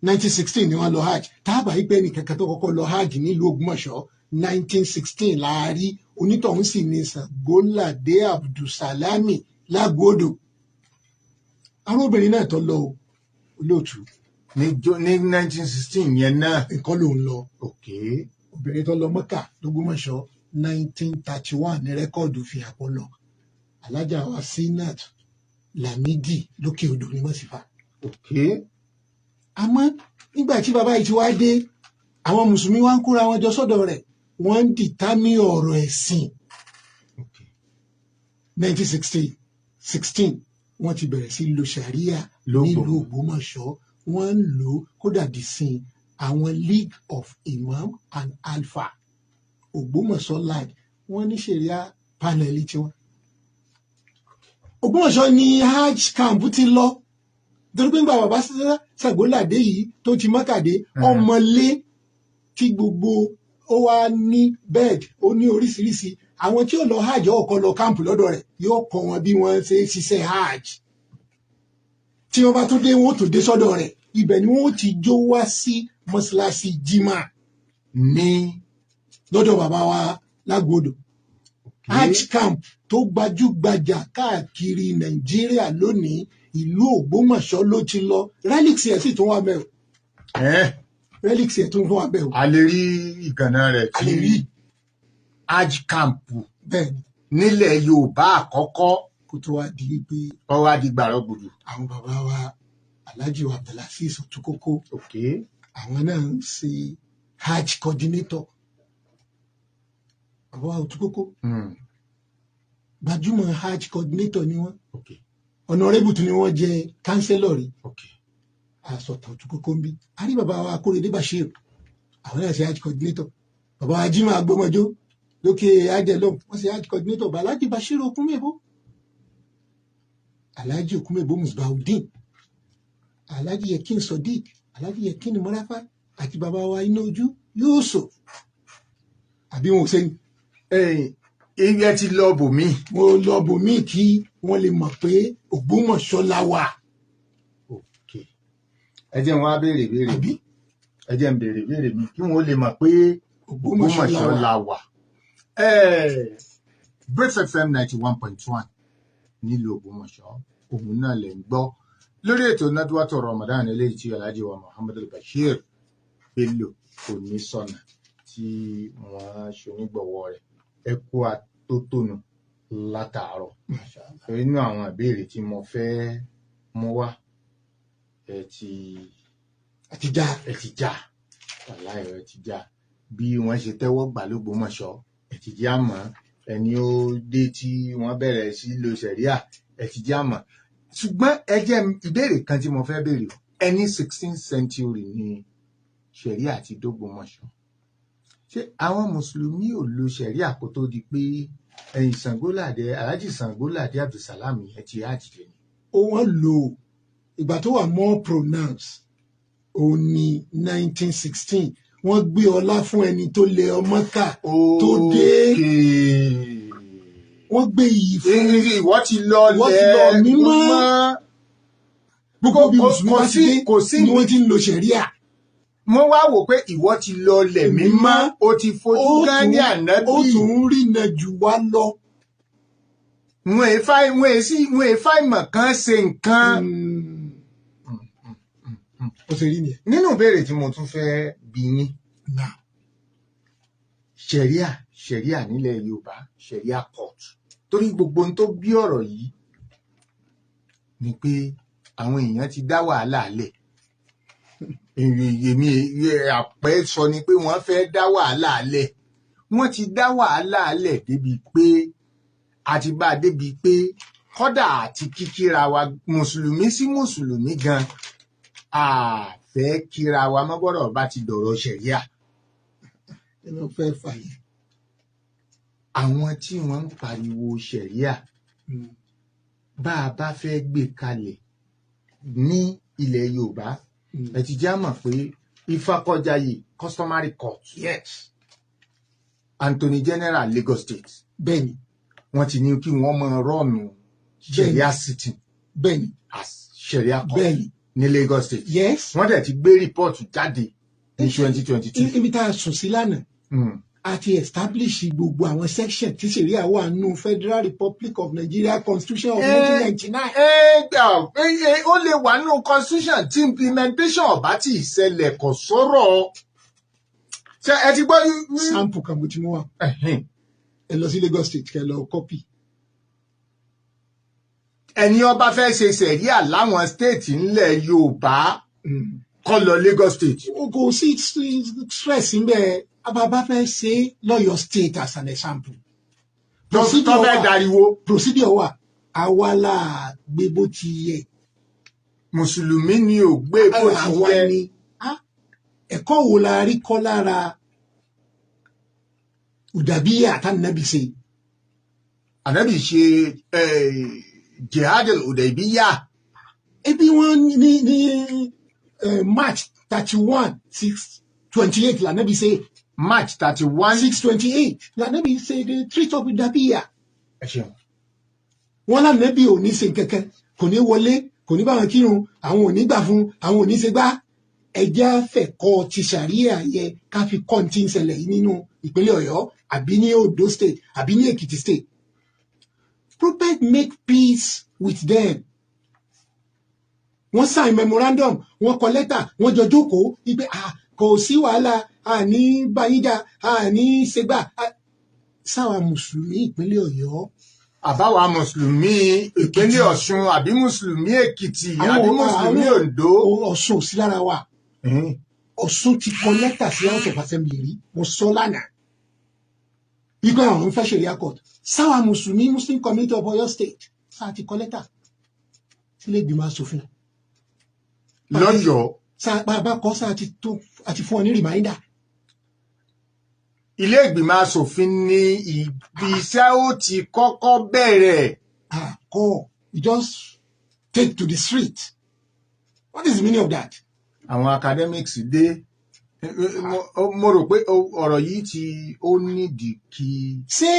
1916 ni wọ́n lọ hajj. Táàbà yìí pé ẹnìkankan tó kọ́kọ́ lọ hajj nílùú Ògbómọ̀ṣọ́ 1916 láàárí onítọ̀hún sì ni Ṣàngóládé Abdulsalami Lágòdò. Arúbìnrin náà tó lọ olóòtú. Ní 1916 yẹn náà. Nǹkan ló ń lọ. Obìnrin tó lọ Mọ́kà l'Ògbómọ̀ṣọ́ 1931 ní rẹ́kọ̀dù fi àpọ̀ lọ. Alájà wa Sinat Lamidi lókè odò ní Mọ́sífà. Àmọ́ nígbà tí bàbá yìí ti wá dé àwọn mùsùlùmí wá ń kóra wọn jọ sọ́dọ̀ rẹ̀ wọ́n ń dìtámì ọ̀rọ̀ ẹ̀sìn 1916 wọ́n ti bẹ̀rẹ̀ sí lo ṣàríà nílùú Ògbómọ̀ṣọ́ wọ́n ń lò ó kódà di sin àwọn League of Imam and Alpha Ògbómọ̀ṣọ́ land wọ́n ní ṣàríà panel tiwọn. Ògbómọ̀ṣọ́ ni hajj camp ti lọ torí pé nígbà bàbá Ṣàngóládé yìí tó ti mọ́kàdé ọmọlé tí gbogbo ó wá ní bed ó ní oríṣiríṣi àwọn tí ó lọ hajj ọkọ lọ káàmpù lọ́dọ̀ rẹ̀ yóò kọ́ wọn bí wọ́n ṣe ṣiṣẹ́ hajj tí wọ́n bá tún dé wọ́n tún dé sọ́dọ̀ rẹ̀ ibẹ̀ ni wọ́n ti jó wá sí mọ́ṣáláṣí jimá ní lọ́dọ̀ bàbá wa Lágòdò hajj camp tó gbajúgbajà káàkiri Nàìjíríà lónìí ìlú Ògbómọ̀ṣọ́ ló ti lọ relics ẹ̀ sì tún wà bẹ́ẹ̀ relics ẹ̀ tún wà bẹ́ẹ̀. a lè rí ìgànnà rẹ̀ tí hajj camp nílẹ̀ Yorùbá àkọ́kọ́ kó tó wá di pé ọwọ́ adigbàrọ̀ gbùdù. àwọn bàbá wa Alhaji Abdulaziz Otukoko àwọn náà ń ṣe hajj coordinator bàbá wa Otukoko gbajúmọ̀ hajj coordinator ni wọ́n honorable tún ni wọ́n jẹ́ councillor rí àsọ̀tàn Otukoko ń bí àrí bàbá wa Akóredé Bashir àwọn náà ṣe hajj coordinator bàbá wa Jimoh Agbọ́mọjọ́ lókè ajẹlọm wọ́n ṣe hajj coordinator bá Alhaji Bashir Okunmebo Alhaji Okunmebo Musbaudeen Alhaji Yekin Sodiq Alhaji Yekin Marafa àti bàbá wa Ináojú Yusuf àbí wọn ò sẹ́yìn. iye ti lọ bòmí. mo lọ bòmí kí wọ́n lè mọ̀ pé Ògbómọ̀ṣọ́ la wà. ẹ jẹ́ wọn á béèrè béèrè ẹ jẹ́ ń béèrè béèrè mi kí wọ́n lè mọ̀ pé Ògbómọ̀ṣọ́ la wà. Breaks FM 91.1 nílùú Ògbómọ̀ṣọ́ òun náà lè ń gbọ́ lórí ètò Nadwatu Ramadan eléyìí tí Alhaji wa Muhammad Bashir Bello Onísọ̀nà tí wọ́n ṣonígbọ̀wọ́ rẹ̀ ẹ kú àtótónu látàárọ̀ nínú àwọn ìbéèrè tí mo fẹ́ mú wá ẹ ti já wàláhì ẹ ti já bí wọ́n ṣe tẹ́wọ́ gbà l'Ógbómọ̀ṣọ́ ẹ ti já mọ́ ẹni ó dé tí wọ́n bẹ̀rẹ̀ sí lo ṣẹ̀ríà ẹ ti já mọ́ ṣùgbọ́n ẹ jẹ́ ìbéèrè kan tí mo fẹ́ béèrè ẹni 16th century ni ṣẹ̀ríà ti d'Ógbómọ̀ṣọ́ ṣé àwọn mùsùlùmí ò lo ṣẹ̀ríà kó tó di pé ẹ̀yìn Ṣàngóládé Alhaji Ṣàngóládé Abdulsalam yẹn ti àjìjẹ ni. ó wọ́n lò ìgbà tó wà more pronounced òun ní 1916 wọ́n gbé ọlá fún ẹni tó lẹ Mọ́kà tó dé wọ́n gbé iyì fún ìwọ ti lọ mímọ́ gbogbo bí mùsùlùmí wá sí ni wọ́n ti ń lo ṣẹ̀ríà. wọ́n wá wò pé ìwọ ti lọ lẹ̀ mímọ́ o ti fojú gan ní ànábì. ó tún ń rìnà jù wá lọ. wọn èèfà ìmọ̀ kan ṣe nǹkan. ó ṣe rí nìyẹn. nínú ìbéèrè tí mo tún fẹ́ bi yín ṣẹ̀ríà nílẹ̀ Yorùbá ṣẹ̀ríà court torí gbogbo ohun tó bí ọ̀rọ̀ yìí ni pé àwọn èèyàn ti dá wàhálà lẹ̀ èmi àpẹ sọ ni pé wọ́n fẹ́ dá wàhálà lẹ̀ wọ́n ti dá wàhálà lẹ̀ débi pé àti bá a débi pé kódà àti kíkíra wa mùsùlùmí sí mùsùlùmí gan àfẹ́ kíra wa mọ́ gbọ́dọ̀ bá ti dọ̀rọ̀ ṣẹ̀ríà. ẹnu fẹ́ fàyè. àwọn tí wọ́n ń pariwo ṣẹ̀ríà bá a bá fẹ́ gbé kalẹ̀ ní ilẹ̀ Yorùbá ẹ ti já mọ̀ pé Ifákọ̀jayé customary court yes Anthony General Lagos State bẹ́ẹ̀ni wọ́n ti ní kí wọ́n mọ rọ́ọ̀nù ṣẹ̀ríà sitting bẹ́ẹ̀ni as ṣẹ̀ríà court bẹ́ẹ̀ni ní Lagos State yes wọ́n dẹ̀ ti gbé rìpọ́ọ̀tù jáde ní 2022. ibi tá a sùn sí lánàá a ti establish gbogbo àwọn section tí ṣẹ̀ríà wà nù Federal Republic of Nigeria Constitution of 1999. ó lè wà nù constitution tí implementation ọ̀bá tí ìṣẹ̀lẹ̀ kò sọ̀rọ̀ ṣe ẹ ti gbọ́. sample kan mo ti mú wa ẹ lọ sí Lagos State kẹ lọ copy. ẹni ọba fẹ́ ṣe ṣẹ̀ríà láwọn state ńlẹ̀ Yorùbá kó lọ Lagos State. kò sí stress ńbẹ Ababa fẹ́ ṣe lọ́yọ̀ state as an example. Tó fẹ́ dariwo. Procedure wà, àwa la gbé bó ti yẹ. Mùsùlùmí ni ò gbé bó ti Àwa yẹ. ni ẹ̀kọ́ wo la rí kọ́ lára Udabiyya àtànàbì ṣe. Ànábì ṣe jihadil Udabiyya. Ebi wọn ní March 31, 628 lànàbì ṣe. March 31. 628 lànàbì ṣe the treat of Udabiyya. Ẹ ṣeun. Wọ́n lànàbì ò ní ṣe kankan, kò ní wọlé, kò ní báwọn kírun, àwọn ò ní gbà fún, àwọn ò ní ṣe gbá. Ẹjẹ́ àfẹ̀kọ́ ti ṣàríà yẹ ká fi kọ́ ní tí ń ṣẹlẹ̀ yìí nínú ìpínlẹ̀ Ọ̀yọ́ àbí ní Ondo state àbí ní Èkìtì state. Prophet make peace with them. Wọ́n sign memorandum, wọ́n kọ lẹ́tà, wọ́n jọ jókòó wípé kò sí wàhálà, àní báyíjà, àní ṣègbà. Sáwa mùsùlùmí ìpínlẹ̀ Ọ̀yọ́. Àbáwa mùsùlùmí ìpínlẹ̀ Ọ̀ṣun àbí mùsùlùmí Èkìtì àbí mùsùlùmí Oǹdó. Ọ̀ṣun sí lára wa. Ọ̀ṣun ti kọ lẹ́tà sí House of Assembly rí, mo sọ lánàá. Wípé àwọn ń fẹ́ ṣẹ̀ríà court. Sáwa mùsùlùmí Muslim Community of Oyo State sáà ti kọ lẹ́tà sílé ìgbìmọ̀ aṣòfin. Lọ́yọ̀ọ́. Sáà bá kọ́ sáà àti fún ọ ní reminder. Ilé ìgbìmọ̀ aṣòfin ní ibi iṣẹ́ ó ti kọ́kọ́ bẹ̀rẹ̀. Kọ́ you just take to the street. What is the meaning of that? Àwọn academics dé. Mo rò pé ọ̀rọ̀ yìí ó nídìí kí. Ṣé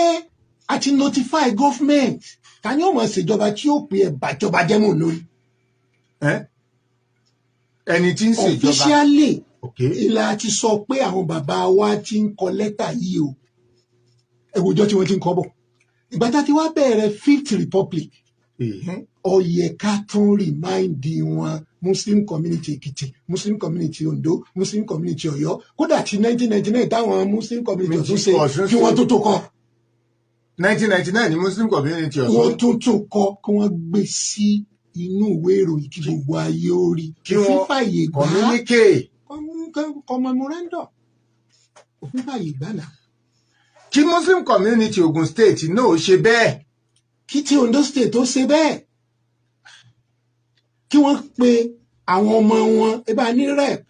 a ti notify government? Ta ni ó mọ̀ ṣèjọba tí ó pè é bàjọba jẹ́ mọ́ lórí? Ẹni tí ń ṣèjọba. Officially. Okay. Ìlà ti sọ pé àwọn bàbá wa ti ń kọ lẹ́tà yìí o. Ẹ̀wòjọ́ tí wọ́n ti ń kọ́ bọ̀. Ìgbà tá a ti wá bẹ̀rẹ̀ 5th Republic. Ó yẹ ká tún remind wọn Muslim community Èkìtì, Muslim community Ondo, Muslim community Ọ̀yọ́. Kódà tí 1999 táwọn Muslim community Ọ̀ṣun ṣe kí wọ́n tó kọ́. 1999 ni Muslim community Ọ̀ṣun. Wọ́n tó kọ́ kí wọ́n gbé sí inú ìwé ìròyìn kí gbogbo ayé ó rí. Kí wọ́n communicate. Memorandum òfin fàyè gbàlà. Kí Muslim community Ogun State náà ó ṣe bẹ́ẹ̀. Kí ti Ondo State ó ṣe bẹ́ẹ̀. Kí wọ́n pe àwọn ọmọ wọn ẹbá ní rep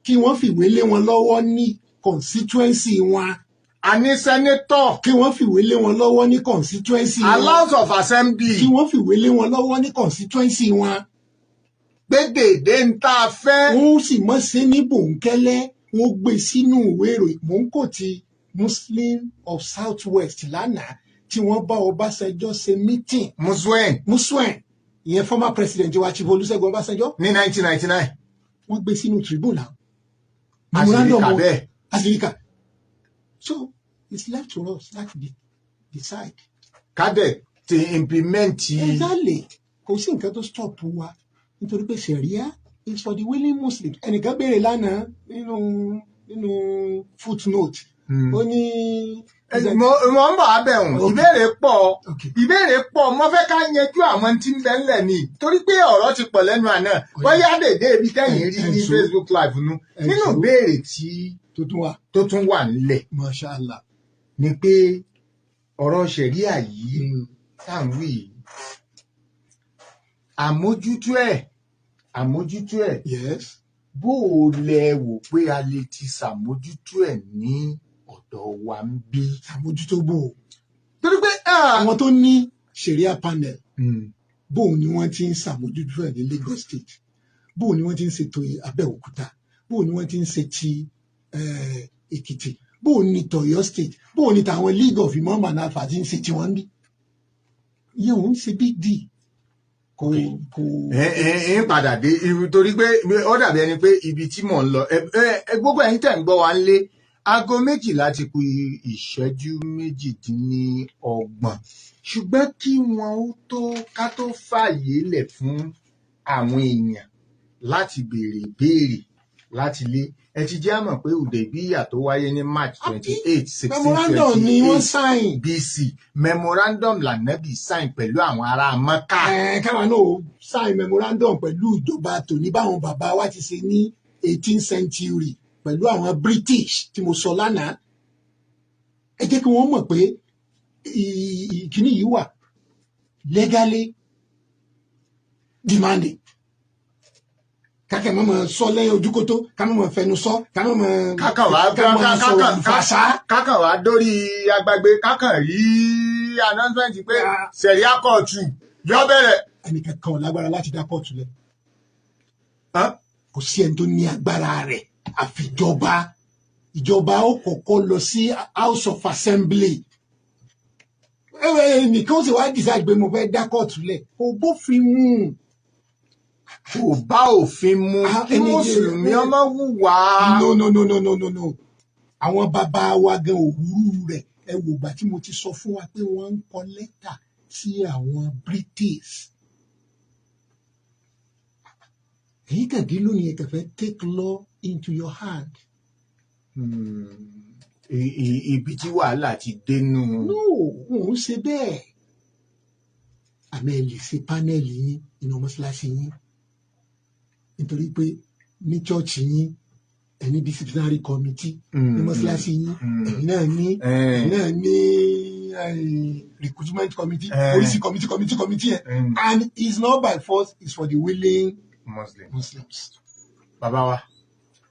kí wọ́n fìwé lé wọn lọ́wọ́ ní constituency wọn. A ní senator. Kí wọ́n fìwé lé wọn lọ́wọ́ ní constituency wọn. A House of Assembly. Kí wọ́n fìwé lé wọn lọ́wọ́ ní constituency wọn. Gbẹ́dẹ̀dẹ̀ ń tá a fẹ́. Wọ́n sì mọ̀ sí ní bòńkẹ́lẹ́, wọ́n gbé sínú ìwé ìròyìn. Mò ń kò ti Muslim of South West lánàá tí wọ́n bá Ọbásanjọ́ ṣe meeting. Muswen ìyẹn former president wa Chief Olúṣẹ́gun Ọbásanjọ́. Ní 1999. Wọ́n gbé sínú tribune náà. Àṣìríkà bẹ́ẹ̀. Àṣìríkà. So it's left to us láti decide. Kádẹ̀ ti implement. Exactly. Kò sí nǹkan tó stop wa. Nítorí pé Sharia is for the willing Muslims. Ẹnìkan béèrè lánàá nínú footnote. Ó ní. Mo ń bọ̀ abẹ́ òun. Ìbéèrè pọ̀. Mo fẹ́ ká yanjú àwọn tí ń bẹ ńlẹ̀ ni. Torí pé ọ̀rọ̀ ti pọ̀ lẹ́nu àná. Bóyá dèdè ibi tẹ́yìn rí ní Facebook Live nu. Nínú ìbéèrè tí tó tún wà nílẹ̀. Mashallah. Ni pé ọ̀rọ̀ Sharia yìí tá à ń wí yìí. Àmójútó ẹ̀. Yes. Bó o lẹ wò pé a lè ti ṣàmójútó ẹ̀ ní ọ̀dọ̀ wa ń bí. Àmójútó bò ó. Torí pé àwọn tó ní Sharia panel bó o ni wọ́n ti ń ṣàmójútó ẹ̀ ní Lagos State, bó o ni wọ́n ti ń ṣètò Abẹ́òkúta, bó o ni wọ́n ti ń ṣe ti Èkìtì, bó o ni tọ̀yọ́ State, bó o ni tàwọn League of Imam and Alfa ti ń ṣe tiwọn bí. Ìyẹn ò ń ṣe big deal. ń padà dé torí pé ó dàbí ẹni pé ibi tí mò ń lọ gbogbo ẹ̀yin tẹ́ ń gbọ́ wa ń lé aago 12 ti kù ìṣẹ́jú 28 ṣùgbọ́n kí wọn ká tó fààyè lẹ̀ fún àwọn èèyàn láti béèrè ìbéèrè láti lé ẹ ti jẹ́ àmọ̀ pé Udabiyya tó wáyé ní March 28, 1628 BC memorandum lànàbì sign pẹ̀lú àwọn ará Mẹ́kà. Káwa náà sign memorandum pẹ̀lú ìjọba tòní báwọn bàbá wa ti ṣe ní 18th century pẹ̀lú àwọn British tí mo sọ lánàá ẹ jẹ́ kí wọ́n mọ̀ pé ìkíní yìí wà legally demanding kákẹ́ mọ́ sọ lẹ́yìn ojúkótó ká mọ́ fẹnu sọ ká mọ́ kákàn wá dórí agbègbè kákàn rí announcement pé sẹ̀ríà kóòtù yọ bẹ̀rẹ̀. ẹnìkan kan ò lágbára láti dá kóòtù lẹ̀ kò sí ẹni tó ní agbára rẹ̀ àfìjọba ìjọba ó kọ́kọ́ lọ sí House of Assembly nìkan ó sì wá decide pé mo fẹ́ dá kóòtù lẹ̀ kò bófin mu. Kò bá òfin mu kí mùsùlùmí ọmọ wùwà. No. Àwọn bàbá wa gan òwúrú rẹ̀ ẹ wò gbà tí mo ti sọ fún wa pé wọ́n ń kọ lẹ́tà sí àwọn British. Èyí kàn dé lónìí ẹ kàn fẹ́ take law into your hand. Ibi tí wàhálà ti dénú. No, wọn ò ṣe bẹ́ẹ̀. Àmọ́ ẹ lè ṣe pánẹ́ẹ̀lì yín nínú mọ́ṣáláṣí yín. Nítorí pé ní chọ́ọ̀chì yín ẹ ní disciplinary committee ní mọ́ṣáláṣí yín ẹ̀yin náà ní recruitment committee policy committee yẹn and it's not by force, it's for the willing Muslims. Bàbá wa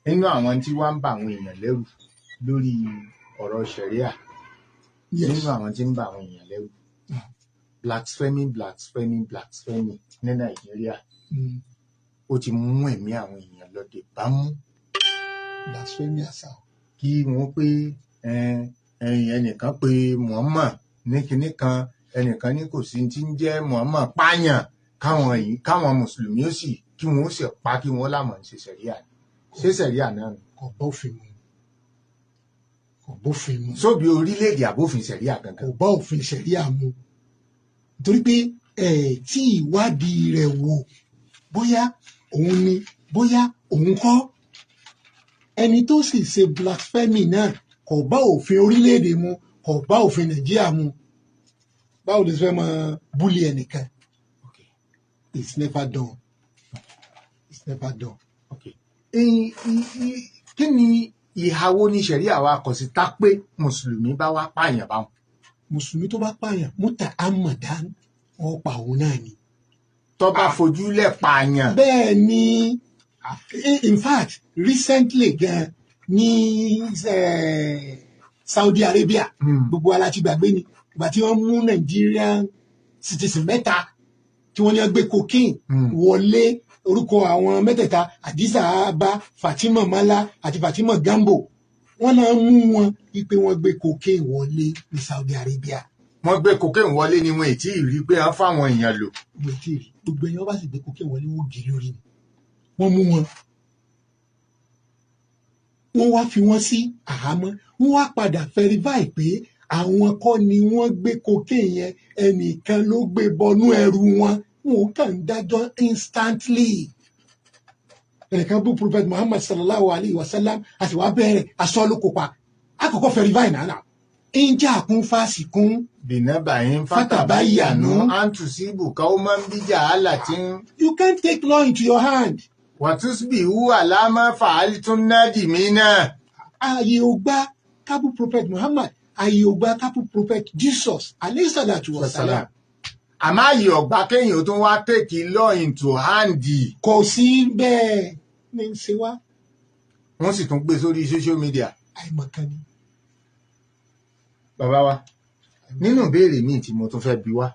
nínú àwọn tí wọ́n ń bà àwọn èèyàn lẹ́rù lórí ọ̀rọ̀ ṣẹ̀ríà nínú àwọn tí ń bà àwọn èèyàn lẹ́rù blasphemy ní Nàìjíríà ó ti mú ẹ̀mí àwọn èèyàn lọ́dẹ bámú. Blasphemy àṣà. Kí wọ́n pé ẹnìkan pé Muhammad ní kinní kan ẹnìkan ní kò sí tí ń jẹ́ Muhammad pààyàn káwọn mùsùlùmí ó sì kí wọ́n ó sì pa kí wọ́n lámọ̀ ń ṣe sẹ̀ríà ṣé sẹ̀ríà náà ni. Kò bófin mu. Sóbi orílẹ̀-èdè àbófin sẹ̀ríà gangan. Kò bá òfin sẹ̀ríà mu. Nítorí pé tí ìwádìí rẹ̀ wò bóyá òun ni bóyá òun kọ́ ẹni tó sì ṣe blasphemy náà kò bá òfin orílẹ̀-èdè mu kò bá òfin Nàìjíríà mu báwo lè fẹ́ máa búlì ẹnìkan. It's never done. Kí ni ìhàwó ní ṣẹ̀ríà wa kò sí tá pé mùsùlùmí bá wá pààyàn báwọn. Mùsùlùmí tó bá pààyàn múta amadan wọn pa òun náà ni. Tó bá fojúlẹ̀ pààyàn. Bẹ́ẹ̀ ni in fact recently gan ní Saudi Arabia gbogbo aláti gbàgbé ni ìgbà tí wọ́n mú Nigerian citizen mẹ́ta tí wọ́n ní wọ́n gbé cocaine wọlé orúkọ àwọn mẹ́tẹ̀ẹ̀ta Hadiza Abba Fatima Mala àti Fatima Gambo wọ́n náà mú wọn wípé wọ́n gbé cocaine wọlé ní Saudi Arabia. Wọ́n gbé cocaine wọlé ni wọn ètí rí pé wọ́n fáwọn èèyàn lò. Wọ́n ètí rí gbogbo èèyàn bá sì gbé cocaine wọlé wọ́n gé lórí ni wọ́n mú wọn. Wọ́n wá fi wọ́n sí àhámọ́ wọ́n wá padà verify pé àwọn kọ́ ni wọ́n gbé cocaine yẹn ẹnìkan ló gbé bọnú ẹrù wọn wọn kàn ń dájọ́ instantly. Ẹnìkan bú Prophet Muhammad sallallahu alayhi wa sallam àti wàá bẹ̀rẹ̀ aṣọ ló kópa àkọ́kọ́ verify nàánà. Inja kún fásì kún. Bìnàbà yín fatabayyanu antusibu qauman bijahalatin. You can't take law into your hand. Watusbihu ala ma fa'altum nadimina. Ààyè ò gbà kábù Prophet Muhammad ààyè ò gbà kábù Prophet Jesus alayhi salatu wa salam. Àmọ́ ààyè ọ̀gbà kéèyàn tó wá take law into hand. Kò sí bẹ́ẹ̀ ní í ṣe wá. Wọ́n sì tún gbé sórí social media. Àìmọ̀kan ni. Bàbá wa nínú ìbéèrè míì tí mo tún fẹ́ bi wá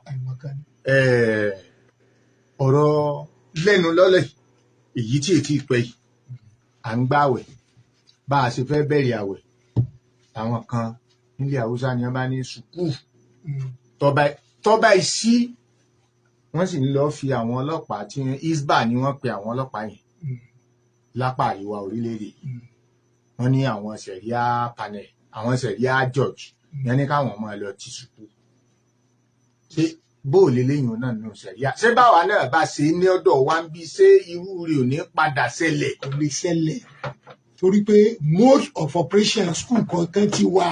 ọ̀rọ̀ lẹ́nu lọ́lẹ̀ èyí tí èkì pẹ́ yìí à ń gbààwẹ̀ bá a ṣe fẹ́ bẹ̀rẹ̀ àwẹ̀ àwọn kan nílẹ̀ Haúsá ni wọ́n bá ní sùkúù tọ́ba ìsí wọ́n sì ń lọ fi àwọn ọlọ́pàá tí Hisba ni wọ́n pe àwọn ọlọ́pàá yẹn lápá àríwá orílẹ̀-èdè wọ́n ní àwọn sẹ̀ríà panel àwọn sẹ̀ríà judge yẹn ní káwọn ọmọ ẹ lọ ti sùkú ṣé bóòlù lẹ́yìn náà nínú sẹ̀ríà ṣé báwa náà bá ṣe ní ọ̀dọ̀ wa ń bí ṣé irú rẹ̀ ò ní padà ṣẹlẹ̀. Kò lè ṣẹlẹ̀ torí pé mode of operation school kankan ti wà.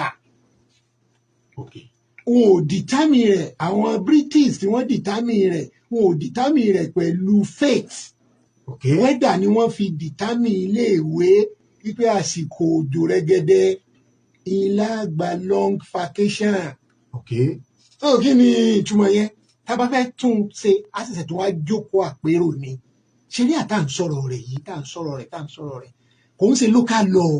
Wọn ò determine rẹ̀ àwọn British tí wọ́n determine rẹ̀ wọn ò determine rẹ̀ pẹ̀lú faith. Wẹ́dà ni wọ́n fi determine iléèwé wípé àsìkò òjò rẹ́gẹ́dẹ́ ilá gba long vacation. Okay. Ó kí ni ìtumọ̀ yẹn? Tá a bá fẹ́ tún ṣe á ṣẹ̀ṣẹ̀ tó wá jókòó àpérò ni. Ṣẹ̀ríà tá à ń sọ̀rọ̀ rẹ̀ yìí tá à ń sọ̀rọ̀ rẹ̀ kò ń ṣe local law.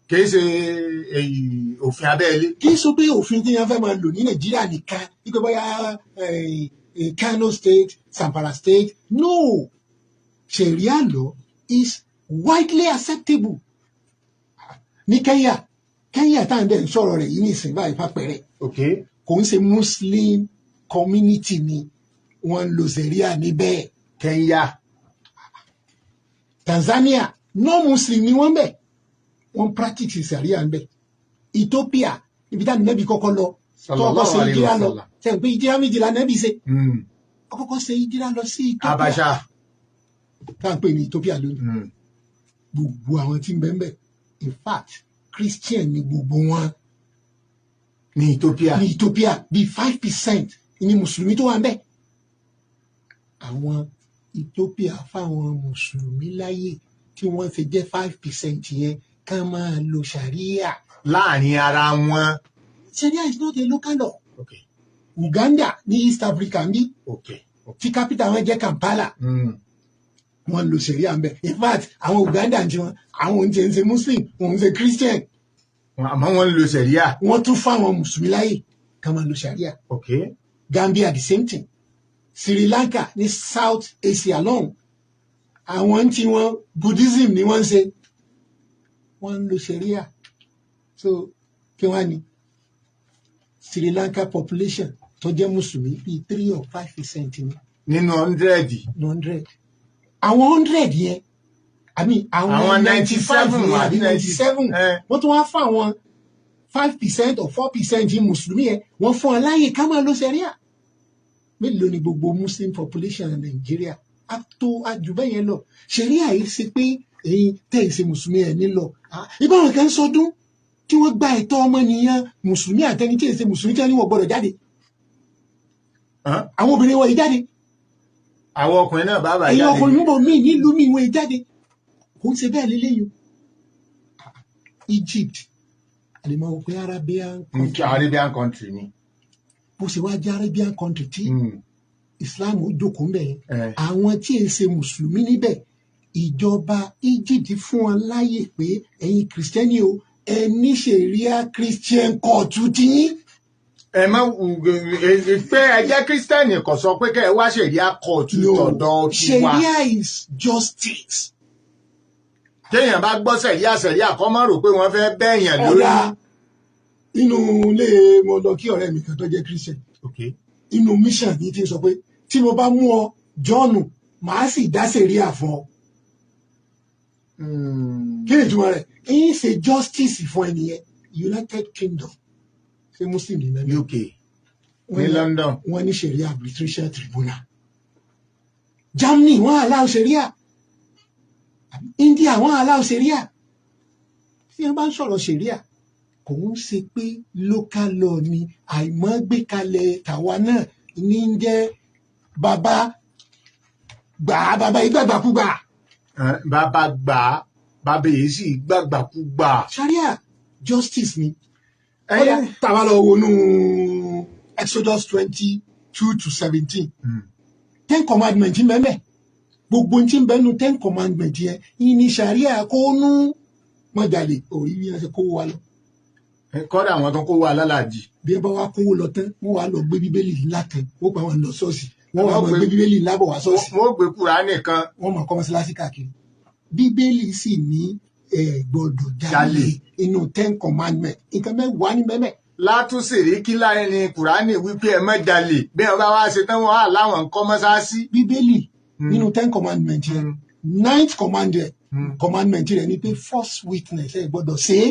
Kì í ṣe òfin abẹ́lé. Kì í sọ pé òfin tí wọ́n fẹ́ máa lò ní Nàìjíríà nìkan wípé bóyá Kano State, Zamfara State. No, Sharia law is widely acceptable. Ní Kenya tá à ń dẹ̀ ń sọ̀rọ̀ rẹ̀ yìí ní ìsìn báyìí fàpẹ̀rẹ̀. Okay. Kò ń ṣe Muslim community ni wọ́n ń lo Sharia níbẹ̀. Kenya. Tanzania non-Muslim ni wọ́n bẹ̀. Wọ́n practice Sharia ń bẹ̀. Ethiopia ibi tá Nábì kọ́kọ́ lọ. Tọ́kọ́ ṣe ìjírá lọ. Ṣé n pé ìjírá méjìlá Nábì ṣe? Ó kọ́kọ́ ṣe ìjírá lọ sí Ethiopia. Abacha. Tá à ń pè ní Ethiopia lónìí. Gbogbo àwọn tí ń bẹ ń bẹ̀. In fact, Christian ni gbogbo wọn. Ní Ethiopia. Bí 5% ni Mùsùlùmí tó wà ń bẹ̀. Àwọn Ethiopia fáwọn Mùsùlùmí láyè tí wọ́n fi jẹ́ 5% yẹn kán máa lo Sharia. Láàrin ara wọn. Sharia is not a local law. Okay. Uganda ní East Africa ń bí. Okay. Tí capital wọn jẹ́ Kampala. Wọ́n lo Sharia ń bẹ̀. In fact, àwọn Uganda ń tiwọn, àwọn oúnjẹ ń ṣe Muslim, wọ́n ń ṣe Christian. Àmọ́ wọ́n ń lo Sharia. Wọ́n tún fáwọn Mùsùlùmí láyè kán máa lo Sharia. Okay. Gambia the same thing. Sri Lanka ní South Asia lọ́hùn. Àwọn tí wọ́n Buddhism ni wọ́n ń ṣe. Wọ́n ń lo Sharia. So kí wọ́n á ní Sri Lanka population tó jẹ́ Mùsùlùmí bíi 3 or 5% ni. Nínú 100. 100. Àwọn 100 yẹn àwọn 95 àbí 97 wọ́n tún wá fún àwọn 5% or 4% Mùsùlùmí yẹn wọ́n fún ọ láyè ká máa lo Sharia. Mélòó ni gbogbo Muslim population Nàìjíríà á tó àjùbẹ́ yẹn lọ. Sharia yìí ṣe pé ẹ̀yin tẹ́ ẹ̀ ṣe Mùsùlùmí ẹ̀ nílọ. Ìbáwọn kan sọdún tí wọ́n gba ẹ̀tọ́ ọmọnìyàn Mùsùlùmí àtẹni tí ẹ̀ ṣe Mùsùlùmí tí wọ́n ní wọ́n gbọ́dọ̀ jáde. Àwọn obìnrin wọ̀nyí jáde. Àwọn ọkùnrin náà bá jáde. Ẹ̀yin ọkùnrin níbo míì nílùú mi wọ̀nyí jáde. Kò ń ṣe bẹ́ẹ̀ lélẹ́yìn. Egypt àlèmọ́ òpin Arabian country ni. Bó ṣe wá jẹ́ Arabian country tí Islam ó jókòó ń bẹ̀ yẹn. Àwọn tí ẹ̀ ṣe Mùsùlùmí níbẹ̀ ìjọba Egypt fún wọn láyè pé ẹ̀yin Kìrìsìtẹ́nì o ẹ ní Sharia Christian court tiyín. Ẹ má pé ẹ jẹ́ Kírísítẹ́nì kò sọ pé kẹ́ ẹ wá Sharia court tọ̀dọ̀ tiwa. Sharia is justice. Téèyàn bá gbọ́ Sharia kọ́ máa rò pé wọ́n fẹ́ bẹ́ẹ̀yàn lórí. Inú ilé mo lọ kí ọ̀rẹ́ mi kan tó jẹ́ Christian. Okay. Inú mission yìí ti sọ pé tí mo bá mú ọ Jọ́ọ̀nù màá sì dá Sharia fún ọ. Kí ni ìtumọ̀ rẹ̀? Ẹ̀yin ṣe justice fún ẹnìyẹn United Kingdom ṣe Muslim ní mẹ́rin. UK ní London. Wọ́n ní Sharia arbitration tribunal. Germany wọ́n allow Sharia. India wọ́n allow Sharia. Tí wọ́n bá ń sọ̀rọ̀ Sharia kò ń ṣe pé local law ni àìmọ́ gbé kalẹ̀ tàwa náà ní ń jẹ́ bàbá ìgbàgbàkúgbà. Bàbá gbà bàbá yìí sì gbàgbàkúgbà. Sharia justice ni. Tàwa lọ wọnú Exodus 22-17. 10 commandments mẹ́mẹ́. Gbogbo tí ń bẹ́nu 10 commandments yẹn ìní Sharia kó nú mọ́jàlè orí bí wọ́n ṣe kó wa lọ. Kọ́dà àwọn tó kó wa lálàjì. Bí ẹ bá wá kówó lọ tán wọ́n wá lọ gbé bíbélì ńlá kan wọ́n pa wọn lọ ṣọ́ọ̀ṣì wọ́n wá gbé bíbélì ńlá bọ̀ wá ṣọ́ọ̀ṣì. Wọ́n gbé Kùránì kan. Wọ́n mọ̀ kọ́ mọ́sálásí káàkiri. Bíbélì sì ní gbọ́dọ̀ jalè inú 10 commandments nǹkan mẹ́wàá ní mẹ́mẹ́. Látúnṣèré kí láyé ni Kùránì wípé ẹ má jalè bí ẹ bá wá ṣe tán wọ́n á láwọn nǹkan mọ́sáàsì. Bíbélì nínú 10 commandments yẹn 9th commandment rẹ̀ ni pé false witness ẹ gbọ́dọ̀ ṣe é.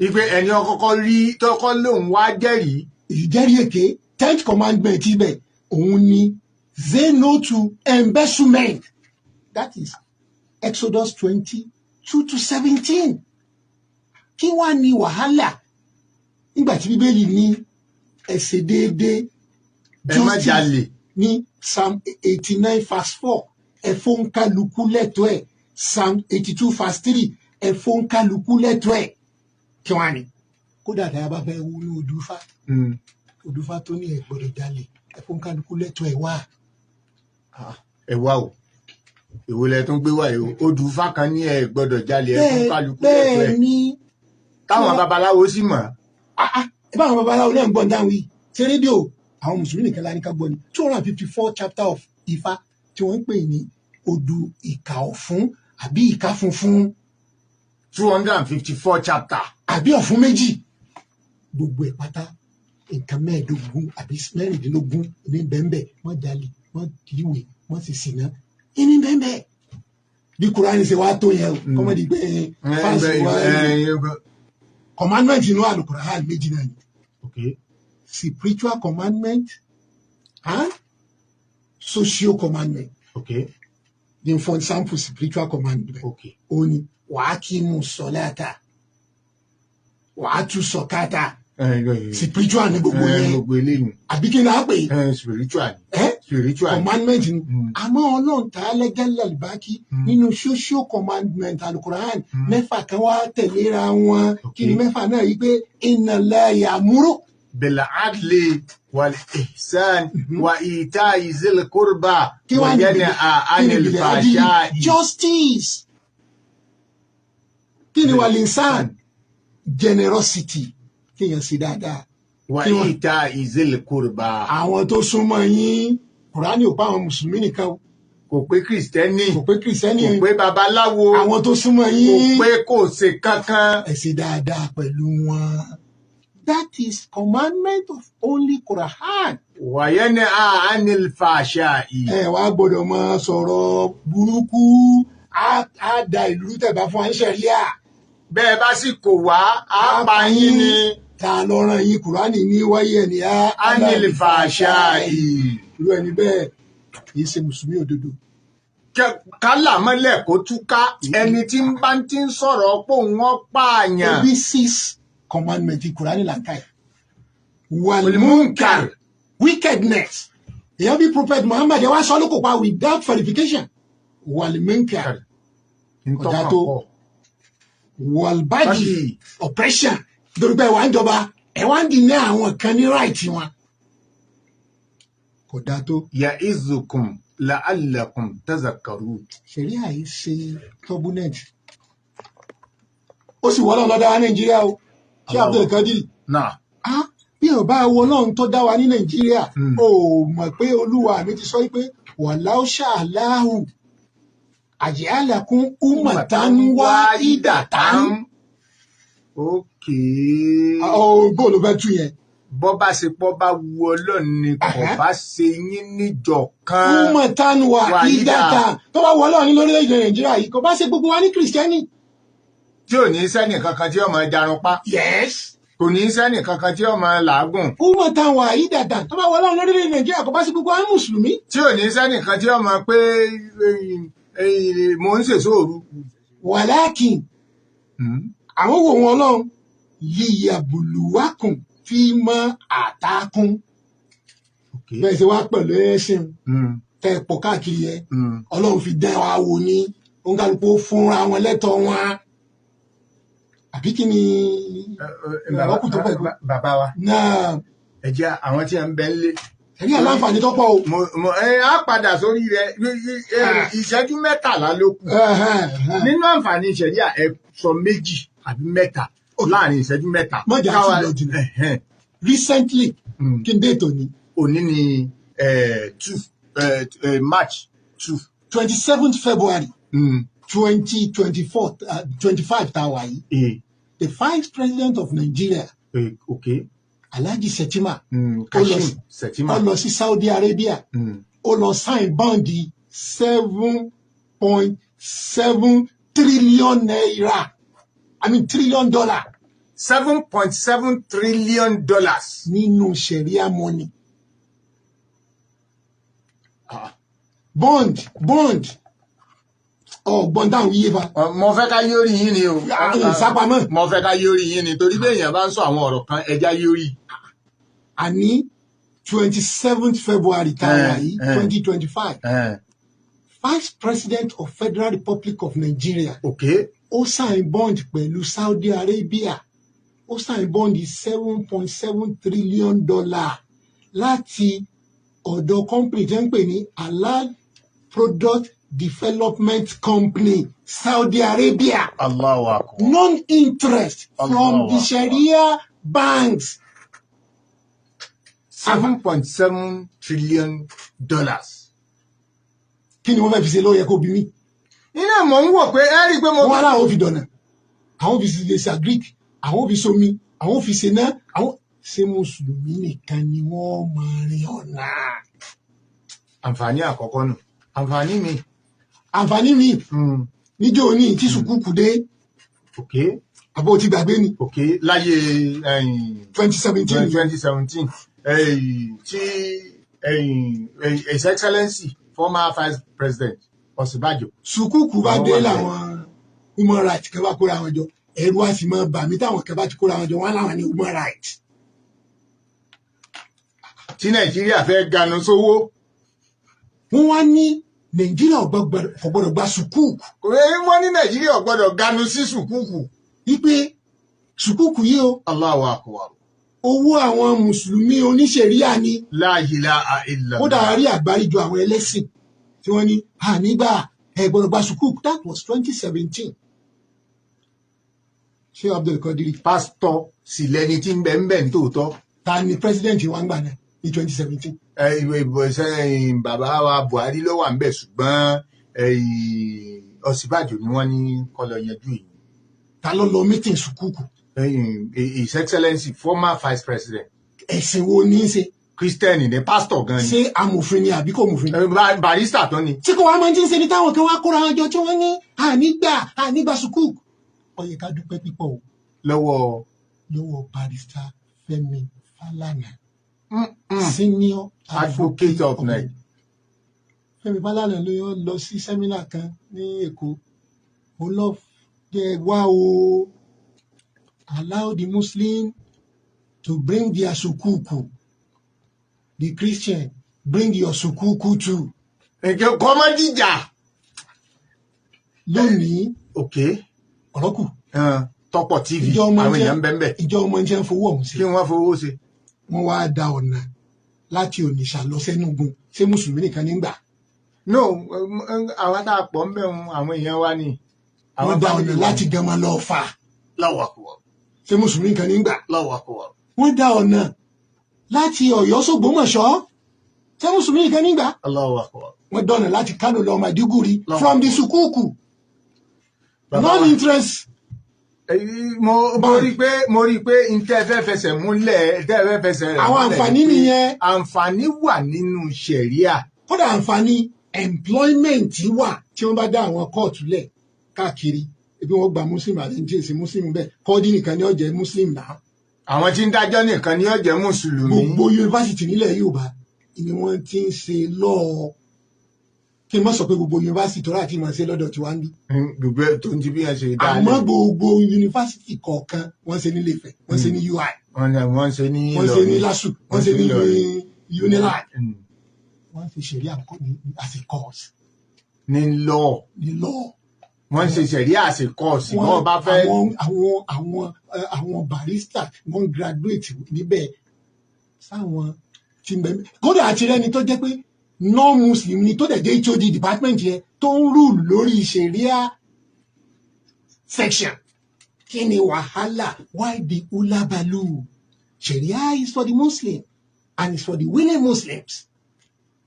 Ìpè ẹni ọkọ̀ọ̀kọ̀ rí tọ́kọ́ lòun wá jẹ́rìí. Ìjẹ́rìí èké 10th commandment ibẹ̀ òun ni say no to embezzlement. That is Exodus 22-17. Kí wá ní wàhálà nígbà tí Bíbélì ní ẹ̀ṣẹ̀ déédéé justice ní Psalm 89 verse 4 ẹ̀fọ́nkálukú lẹ́tọ̀ọ́ ẹ̀ Psalm 82 verse 3 ẹ fún kálukú lẹ́tọ̀ọ́ ẹ̀ kí wọ́n á ní kódà tá a bá fẹ́ wú ní odúfá tó ní ẹ gbọ́dọ̀ jalè ẹ fún kálukú lẹ́tọ̀ọ́ ẹ̀ wá. ẹ wá o èwo lẹ tún gbé wá yìí o odùfá kan ní ẹ gbọ́dọ̀ jalè ẹ fún kálukú lẹ́tọ̀ọ́ ẹ̀ bẹ́ẹ̀ ni táwọn babaláwo sì mọ̀. ẹ bá àwọn babaláwo náà ń gbọ́n dáhùn yìí ṣe rédíò àwọn mùsùlùmí nìkan la ní ká gbọ́ ni 254 chapter of Ifá tí wọ́n ń pè ní odù ìkà ọ̀fún àbí ìkà funfun 254 chapter. àbí ọ̀fún méjì gbogbo ẹ̀ pátá nǹkan mẹ́ẹ̀ẹ́dógún àbí mẹ́rìndínlógún ní bẹ́ẹ̀nbẹ́ẹ̀ wọ́n jalè wọ́n kìíwèé wọ́n sì sìnà ní bẹ́ẹ̀nbẹ́ẹ̀ bí Kùránì ṣe wá tó yẹn o kọ́mọ́dé gbé fáṣí wá commandment inú Al-Qur'an méjì náà ni spiritual commandment and social commandment. Then for example spiritual commandment ó ní wàá kí mú sọláta wàá tú sọkáta spiritual ní gbogbo yẹn àbí kí n náà pè é spiritual commandment ni àmọ́ Ọlọ́run tá a lẹ́gẹ́lẹ́ bákí nínú social commandment Al-Qur'an mẹ́fà kan wá tẹ̀léra wọn kí ni mẹ́fà náà yí pé inna Allaha ya'muru bil-'adli wal-ihsan wa ita'i zil qurba wa yanha 'anil fahsha'i. Justice kí ni wal-ihsan generosity kéèyàn ṣe dáadáa. wa ita'i zil qurba. àwọn tó súnmọ́ yín Kùránì ò bá àwọn mùsùlùmí nìkan o. kò pé kìrìsìtẹ́nì kò pé babaláwo àwọn tó súnmọ́ yín kò pé kò ṣe kankan. ẹ ṣe dáadáa pẹ̀lú wọn. That is commandment of only Quran. wa yanha 'anil fahsha'i. ẹ wá gbọ́dọ̀ máa sọ̀rọ̀ burúkú á da ìlú tẹ̀bá fún àńṣẹ̀ríà. bẹ́ẹ̀ bá sì kò wá á pa yín ni. ta ló rán yín Kùránì ní wáyé ẹni 'anil fahsha'i. irú ẹni bẹ́ẹ̀ kì í ṣe mùsùlùmí òdodo. kálà mọ́lẹ̀ kó túká ẹni tí ń bá ti ń sọ̀rọ̀ pé òun ó pààyàn. ebi 6 commandment Kùránì làǹkà ẹ̀. wal-munkar wickedness èèyàn bí prophet Muhammad ẹ wá sọ lóko pa without verification. wal-munkar ọ̀dà tó wal-baghi oppression nítorí pé ẹ wá ń jọba ẹ wá ń dìní àwọn kan ní right wọn. kò dáa tó. ya'izukum la'allakum tazakkarun. ṣẹ̀rí àìṣe turbulent. ó sì wọ́n lọ́dọ̀ wa Nàìjíríà o ṣé Abdul Qadir. bí ọba wo Ọlọ́run tó dá wa ní Nàìjíríà ó mọ̀ pé Olúwa mi ti sọ pé walau sha'allahu aj'alakum ummatan wahidatan. bóòlù fẹ́ tú yẹn. bọ́ bá ṣe pọ́ bá wu Ọlọ́run ni kò bá ṣe yín níjọ kan. ummatan wahidatan tó bá wọ Ọlọ́run lórílẹ̀-èdè Nàìjíríà yìí kò bá ṣe gbogbo wa ní kìrìsìtẹ́nì. tí ò ní sẹ́nì kankan tí ó máa jarun pa. Yes. kò ní sẹ́nì kankan tí ó máa làágùn. ummatan wahidatan tó bá wọ Ọlọ́run lórílẹ̀-èdè Nàìjíríà kò bá ṣe gbogbo wa ní mùsùlùmí. tí ò ní sẹ́nì kan tí ó máa pé mò ń ṣèṣọ́ òru. wàlákìn àwọn wò wọn Ọlọ́run liyabluwakum fima atakum. bẹ́ẹ̀ ṣe wá pẹ̀lú ẹ̀sìn tẹ́ pọ̀ káàkiri yẹn Ọlọ́run fi dán wa wò ní òǹkàlùkù fúnra wọn lẹ́tọ̀ọ́ wọn. àbí kí ni ọkùn tó pẹ̀ gbọ́. bàbá wa ẹ jẹ́ àwọn tí a ń bẹ ń lé. ẹ̀rí àlàǹfààní tó pọ̀ o. á padà sórí rẹ̀ ìṣẹ́jú mẹ́tàlá ló kù. nínú àǹfààní ìṣẹ̀lẹ̀ ẹ sọ méjì àbí mẹ́ta láàrin ìṣẹ́jú mẹ́ta. mọ́jà ti lọ jùlọ. recently kí n dé ètò ni. òní ni March 2. 27th February 2024 25 tá a wà yìí. the vice president of Nigeria. Alhaji Shettima. Kashim Shettima. ó lọ sí Saudi Arabia. ó lọ sign bọ́ǹdì 7.7 trillion naira. I mean $1 trillion. $7.7 trillion. nínú Sharia money. bond bond àwọn yìí fa. mo fẹ́ ká yórí yín ni o. ìsápamọ́. mo fẹ́ ká yórí yín ni torí bẹ́ẹ̀ èèyàn bá ń sọ àwọn ọ̀rọ̀ kan ẹja yórí. àní 27th February tààrà yìí 2025 Vice President of Federal Republic of Nigeria. Okay. Ó sign bond pẹ̀lú Saudi Arabia. Ó sign bond $7.7 trillion láti ọ̀dọ̀ company tí wọ́n pè ní Halal Product Development Company, Saudi Arabia. Allahu Akbar. Non-interest from the Sharia banks. $7.7 trillion. Kí ni wọ́n fẹ́ fi ṣe lóye kó bí mi? Iná mọ̀ ń wò pé ẹ rí i pé mo. Wọ́n aláwọ̀ fi dọ̀nà. Àwọn fi ṣe sagric, àwọn fi somi, àwọn fi ṣe ná, àwọn ṣé Mùsùlùmí nìkan ni wọ́n máa rin ọ̀nà. Àǹfààní àkọ́kọ́ nù. Àǹfààní mi. Àǹfààní mi. Níjọ́ òní tí sùkúùkù dé. Okay. Àbó ti gbàgbé ni. Okay. Láyé 2017. 2017. Tí His Excellency former Vice President Ọ̀ṣínbàjò. Sùkúùkù bá dé làwọn human rights kan bá kóra wọn jọ. Ẹ̀rù á sì máa bà mí táwọn kan bá ti kóra wọn jọ wọ́n láwọn ní human rights. Tí Nàìjíríà fẹ́ ganu sówó. Wọ́n wá ní Nàìjíríà kò gbọ́dọ̀ gba sùkúùkù. Wọ́n ní Nàìjíríà ò gbọ́dọ̀ ganu sí sùkúùkù. Wípé sùkúùkù yìí o. Allahu Akbar. Owó àwọn Mùsùlùmí oníṣẹ̀ríà ni. La ilaha illallah. Ó dára rí àgbáríjọ àwọn ẹlẹ́sìn tí wọ́n ní ànígbà ẹ gbọ́dọ̀ gba sùkúùkù. That was 2017. Ṣé Abdulkadiri? Pásítọ̀ sì lẹni tí ń bẹ ní tòótọ́. Ta ni president wa ń gbà náà ní 2017? Bàbá wa Buhari ló wà ń bẹ̀ ṣùgbọ́n Ọ̀ṣínbàjò ni wọ́n ní kó lọ yanjú yìí. Ta ló lọ meeting sùkúùkù? His Excellency former Vice President. Ẹ̀sìn wo ní í ṣe? Christian ni pásítọ̀ gan ni. Ṣé amòfin ni àbí kò mòfin? Barrister tó ni. Tí kò wá máa ń tí ń ṣe ní táwọn kan wá kóra wọn jọ tí wọ́n ní ànígbà sùkúùkù. Ó yẹ ká dúpẹ́ pípọ̀ o. Lọ́wọ́ Barrister Fẹ́mi Fálànà. Senior advocate of Nigeria. Fẹ́mi Fálànà ló lọ sí sẹ́mínà kan ní Èkó. Ó lọ jẹ wá o. Allow the Muslim to bring their sukuku. The Christian, bring your sukuku too. Kọ́mọ́ jíjà. Lónìí. Okay. Ọ̀rọ̀kù. Tọ́pọ̀ TV. Àwọn èèyàn bẹ́ẹ̀. Ìjọ ọmọ tí wọ́n fowó ọ̀hún sí. Kí wọ́n fowó ṣe. Wọ́n wá da ọ̀nà láti Onitsha lọ sẹ́nugun. Ṣé Mùsùlùmí nìkan ní gbà? No, àwọn tá a pọ̀ ń bẹ̀ àwọn èèyàn wa ni. Wọ́n da ọ̀nà láti Gama lọ Ọ̀fà. Allahu Akbar. Ṣé Mùsùlùmí nìkan ní gbà? Allahu Akbar. Wọ́n da ọ̀nà láti Ọ̀yọ́ s'Ògbómọ̀ṣọ́. Ṣé Mùsùlùmí nìkan ní gbà? Allahu Akbar. Wọ́n dọ̀nà láti Kano lọ Maiduguri from the sukuku. Non-interest. Mo rí pé ntẹ́ fẹ́ fẹsẹ̀ múlẹ̀ àwọn àǹfààní nìyẹn. Àǹfààní wà nínú ṣẹ̀ríà. Kódà àǹfààní employment wà tí wọ́n bá dá àwọn kóòtù lẹ̀ káàkiri. Ebi wọ́n gba Muslim àti ní jẹ́sí Muslim bẹ́ẹ̀. Kọ́ọ́dí nìkan ni ó jẹ́ Muslim náà. Àwọn tí ń dájọ́ nìkan ni ó jẹ́ Mùsùlùmí. Gbogbo yunifásitì nílẹ̀ Yorùbá ni wọ́n ti ń ṣe lọ́ọ̀. Kí n má sọ pé gbogbo yunifásitì tó rà tí màá ṣe lọ́dọ̀ tí wàá ń bí. Gbogbo tó ń ti bí yẹn ṣe dáa. Àmọ́ gbogbo yunifásitì kọ̀ọ̀kan wọ́n ṣe ní Ilé-Ifẹ̀, wọ́n ṣe ní UI. Wọ́n ṣe ní Ìlọrin. Wọ́n ṣe ní LASU, wọ́n ṣe ní UNILAG. Wọ́n ṣe ṣẹ̀ríà àkọ́kọ́ ní as a course. Ní law. Wọ́n ṣe ṣẹ̀ríà as a course. Wọ́n bá fẹ́. Àwọn barrister wọ́n graduate níbẹ̀ sáwọn tí ń bẹ̀. Kódà àti rẹ́ni tó jẹ́ pé non-Muslim ni tó dẹ̀ jẹ́ HOD department yẹn tó ń rule lórí ṣẹ̀ríà section. Kí ni wàhálà? Why the hula baloo? Sharia is for the Muslim and it's for the willing Muslims.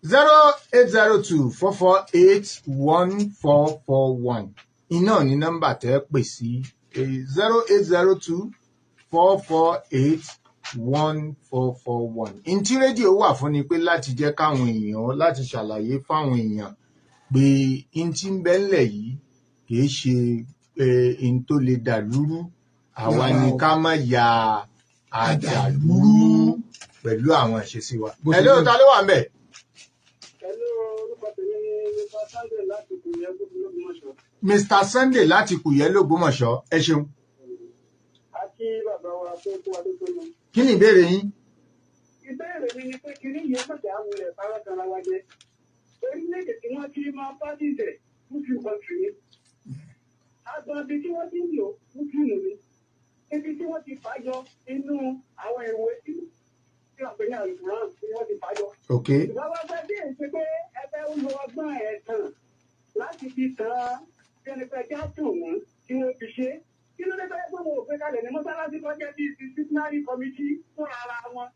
08024481441. Iná ní nọ́mbà tẹ́ pè sí 08024481441. Ntí rédíò wà fún ni pé láti jẹ́ káwọn èèyàn láti ṣàlàyé fáwọn èèyàn pé ntí ń bẹ ńlẹ̀ yìí kìí ṣe n tó lè dàlúrú. Àwa ni ká má ya àdàlúrú pẹ̀lú àwọn ìṣesí wa. Hello, ta ló wà ń bẹ̀? Mr. Sunday láti Kùyẹ́ l'Ògbómọ̀ṣọ́. Ẹ ṣeun. Àti bàbá wa tó kó wa tó tó lọ. Kí ni ìbéèrè yín? Ìbéèrè mi ni pé kí ní ìyẹn mọ̀jà wulẹ̀ fara kanra wa jẹ́. orílẹ̀-èdè tí wọ́n ti máa pàdé muslim country ni agbọn ibi tí wọ́n ti ń lò muslim ni ibi tí wọ́n ti fàájọ inú àwọn ìwé tí wọ́n pè ní àlùkùrán tí wọ́n ti fàájọ. ìgbà wá fẹ́ bí èsì pé ẹgbẹ́ ń lo ọgbọ́n ẹ̀tàn láti fi tàn kẹ́nìfẹ̀já tò wọ́n tí wọ́n fi ṣe kí ló dé bẹ́ẹ̀ pé wọn ò gbé kalẹ̀ ní mọ́sálásí tó jẹ́ bíi disciplinary committee fún ara wọn.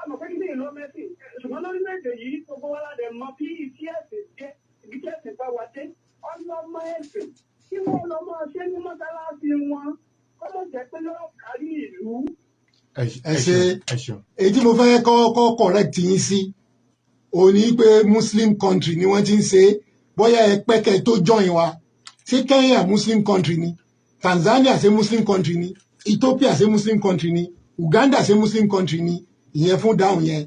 àmọ́ pé kí ni ìlú mẹ́sìn ṣùgbọ́n lórílẹ̀-èdè yìí gbogbo wa ládẹ mọ bí ìtí ẹ̀sìn jẹ́ ibi tí ẹ̀sìn bá wà dé ọlọ́mọ ẹ̀sìn kí wọ́n lọ máa ṣe ní mọ́sálásí wọn kọ́ ló jẹ́ pé yóò kárí ìlú. ẹ ṣe èyí tí mo fẹ́ kọ́kọ́ correct yín sí òní pé muslim country ni wọ́n ti ń ṣe bóyá ẹ pẹ́kẹ́ tó join wa ṣé Kenya muslim country ni Tanzania ṣe muslim country ni Ethiopia ṣe muslim country ni Uganda ṣe muslim country ni ìyẹn fún dáhùn yẹn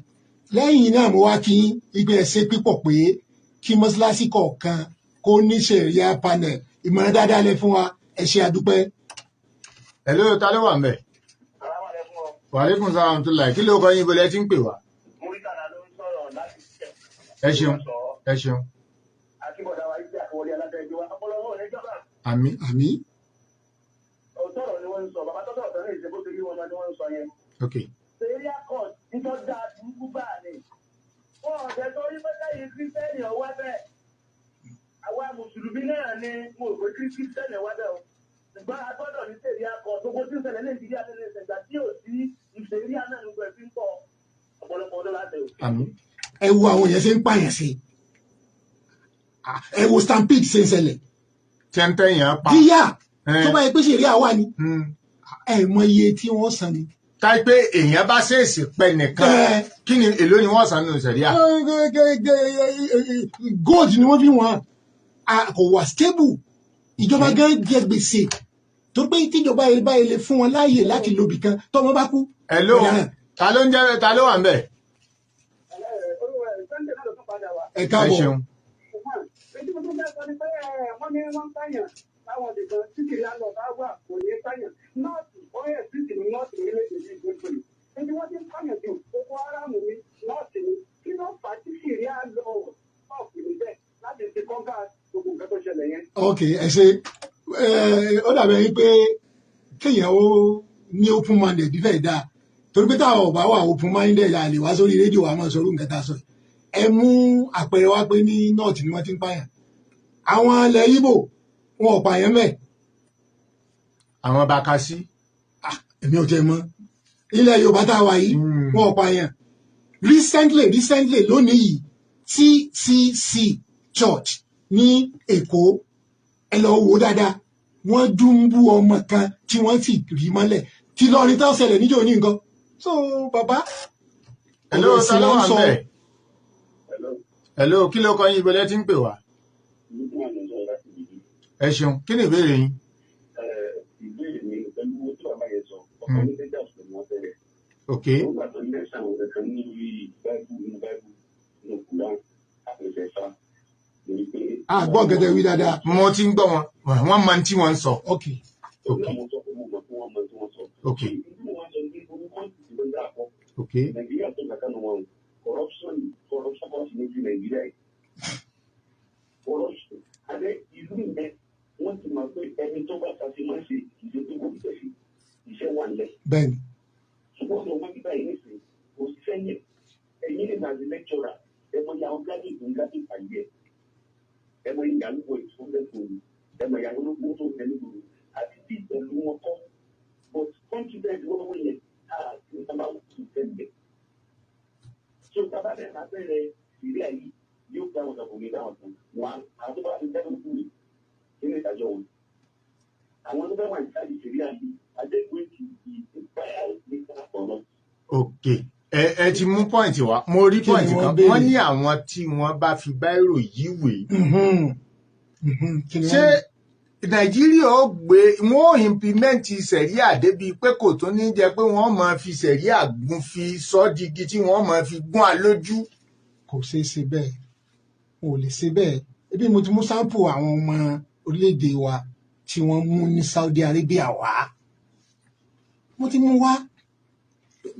lẹ́yìn náà mo wá kí igbe ẹ ṣe pípọ̀ pé kí mọ́ṣáláṣí kọ̀ọ̀kan kó ní ṣẹ̀ríà panel ìmọ̀ràn dáadáa lẹ fún wa ẹ ṣe àdúpẹ́. ẹ lóyún ta ló wà ń bẹ̀. wàlékún sáwọn tó láì kí ló kọ yín ibo lẹ ti ń pè wá. Múrítàlá ló ń sọ̀rọ̀ láti ṣiṣẹ́. ẹ ṣeun ẹ ṣeun. akíbọ̀dá wa iṣẹ́ àkọwọlé alábẹ́ẹ̀jọ́ wa ọpọlọwọ́ ò ní jọba. àmín. àmín. òótọ́rọ̀ ni wọ́n ń sọ bàbá tó sọ̀rọ̀ tẹ́lẹ̀ ìṣẹ́ bó ṣe rí wọn ni wọ́n ń sọ yẹn. Area court nítorí dáa burúkú bá a ní. Wọ́n ọ̀dẹ́ tó rí pé lẹ́yìn kírísítẹ́nì ọwọ́ bẹ́ẹ̀. Àwa mùsùlùmí náà ni mo rò pé kírísítẹ́nì ọwọ́ bẹ́ẹ̀ o. Ṣùgbọ́n a gbọ́dọ̀ ní area court gbogbo tí ń ṣẹlẹ̀ Nàìjíríà ní ìṣẹ̀gbà tí ò sí ìṣèríà náà nígbà tí ń pọ̀ ọ̀pọ̀lọpọ̀ ọdún láti ò. Ẹ wo àwọn èèyàn ṣe ń pààyàn sí. Ẹ wo stampede ṣe ń ṣẹlẹ̀. Tẹ́ntẹ́yìn pa. Díyà tó bá yẹ pé ṣèríà wà ní. Ẹ mọ iye tí wọ́n san ni. Ká pé èèyàn bá ṣèèṣì pẹ́ nìkan kí ni èló ni wọ́n san nínú ṣẹ̀ríà. Gold ni wọ́n fi wọ́n kò wà stable ìjọba gan jẹ gbèsè tó pé tíjọba yìí báyìí lè fún wọn láàyè láti lòbì kan tọmọ bá kú. Hello ta ló ń jẹ́ ta ló wà ń bẹ̀. ẹ káàbọ̀. wọ́n ní wọ́n ń pààyàn táwọn ọ̀dẹ̀kan títìrì àlọ́ bá wà kò ní pààyàn nọ́ọ̀tì ọ̀yẹ̀ títì ní nọ́ọ̀tì orílẹ̀-èdè yìí gbogbo yìí ẹni wọ́n ti ń pààyàn jù Boko Haram ní nọ́ọ̀tì ni kí ló fà á títìrì àlọ́ ọ̀pọ̀ níbẹ̀ láti ṣe kọ́ńkà gbogbo nǹkan tó ṣẹlẹ̀ yẹn. ok ẹ ṣe ó dàbẹ̀ yín pé kéèyàn ó ní open minded fẹ́ dáa torí pé táwọn ọba wà open minded yà lè wá sórí rédíò wa máa sọ̀rọ̀ nǹkan tá a sọ ẹ mú àpẹẹrẹ wá pé ní nọ́ọ̀tì ni wọ́n ti ń pààyàn àwọn ilẹ̀ Ìgbò wọn ò pààyàn mẹ́. àwọn Bakassi. èmi ò tẹ́ mọ́ ilẹ̀ Yorùbá tá a wà yìí wọn ò pààyàn recently lónìí yìí TTC Church ní Èkó ẹ lọ wò dáadáa wọ́n dúnbú ọmọ kan tí wọ́n sì rí mọ́lẹ̀ tí lọrin tó ṣẹlẹ̀ níjọ́ ní nǹkan so bàbá. hello ta ló wà ńbẹ̀. hello kí ló kọ yín ibẹ̀lẹ̀ tí ń pè wá. ẹ ṣeun kí ni ìbéèrè yín. ìbéèrè mi pẹ̀lú owó tí bàbá yẹn sọ ọkọ ní tẹ́jà sọ ni wọ́n fẹ́rẹ̀. ok. nígbà tó ní ẹ̀sán àwọn kankan ní báìbù nínú kùrán àpèsẹ̀fà lórí pé. gbọ́ gẹ́gẹ́ wí dáadáa. mo ti ń gbọ́ wọn wọ́n mọ tí wọ́n ń sọ. ok. ok. ok. ok. nàìjíríà tó kàkà nù wọn corruption kọ́ọ̀tù ní ti nàìjíríà yìí. corruption alẹ́ ìlú yẹn wọ́n ti mọ̀ pé ẹni tó bá fàṣẹ máa ṣe ìṣe tó kò tẹ̀ sí iṣẹ́ wà lẹ̀. bẹ́ẹ̀ni. ṣùgbọ́n ọ̀dọ̀ wọn bíbá yìí nìsín kò ṣiṣẹ́ yẹn ẹ̀yin ní nàìjíríà lẹ́kítọ́rà ẹ̀mọ ìyàwó gádìgì ń gádìgì pàyẹ́ ẹ̀mọ ìyàwó ìfowópamọ́ ẹ̀mọ ìyàwó olóko tó ń tẹ̀lé gbòòrò àti bí ìtẹ̀lú wọn kọ́ but confidence wọ́n wọ́n yẹn àti ìtàbá òkú tẹ̀lé. so tábà bẹ́ẹ̀ máa bẹ̀rẹ̀ ìrìn àyè yóò gbà wọn kàkó ní dáhùn fún wọn àwọn tó bá ti tẹ́lẹ̀ kú rè nínú ìdájọ́ wọn. àwọn tó bá wà ní sáàlì ìṣẹ̀lẹ̀ àyè adégbé ti di ìpáyà nípa ọ̀nà. ok ẹ ti mú pọ́ìntì wá mo rí pọ́ìntì kan wọ́n ní àwọn tí wọ́n bá fi báírò yíwèé. ṣé nàìjíríà ó gbé wọn ò implement sẹ̀ríà débi pé kò tún ní jẹ́ pé wọ́n máa fi sẹ̀ríà gún fi sọ́digi tí wọ́n máa fi gún a lójú. kò ṣeé ṣe bẹ́ẹ̀ wọn ò lè ṣe bẹ́ẹ̀ ebi mo ti mú sáǹpù àwọn ọmọ orílẹ̀-èdè wa tí wọ́n mú ní Saudi Arabia wá mo ti mú wá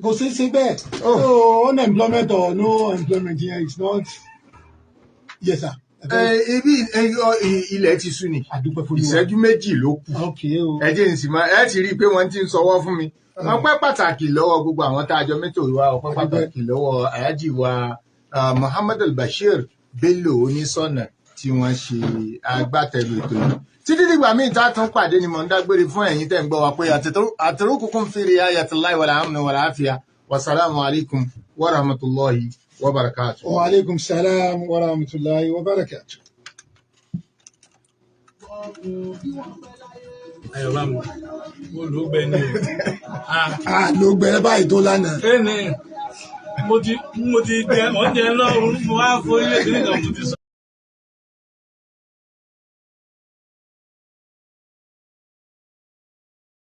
kò ṣeé ṣe bẹ́ẹ̀ so unemployment or no employment here is not Yes sir. Ibi ilẹ̀ ti sú ni. Àdúpẹ́ fún mi. Ìṣẹ́jú méjì ló kù. Ẹ jẹ́ n sì máa ẹ ti rí i pé wọ́n ti ń sọwọ́ fún mi. Ọpẹ́ pàtàkì lọ́wọ́ gbogbo àwọn tá a jọ mẹ́tò wa, ọpẹ́ pàtàkì lọ́wọ́ Alhaji wa Muhammad Al-Bashir Bello Onísọ̀nà tí wọ́n ṣe agbátẹrù ètò yìí. Títí dìgbà míì tá a tún pàdé ni mò ń dágbére fún ẹ̀yin tẹ́ ń gbọ́ wa pé atrukukum fi riayatillahi wal amni wal afiya. Wassalamu alaikum wa rahmatullahi wa barakatuh. Wa alaikum salam wa rahmatullahi wa barakatuh. Ayọ̀bá mi, mo ló gbẹ ní o. Ló gbẹ báyìí tó lánàá. Mo ti jẹ, mo jẹ lọ́rùn, mo wá fún ilé ìdílé kan mo ti sọ.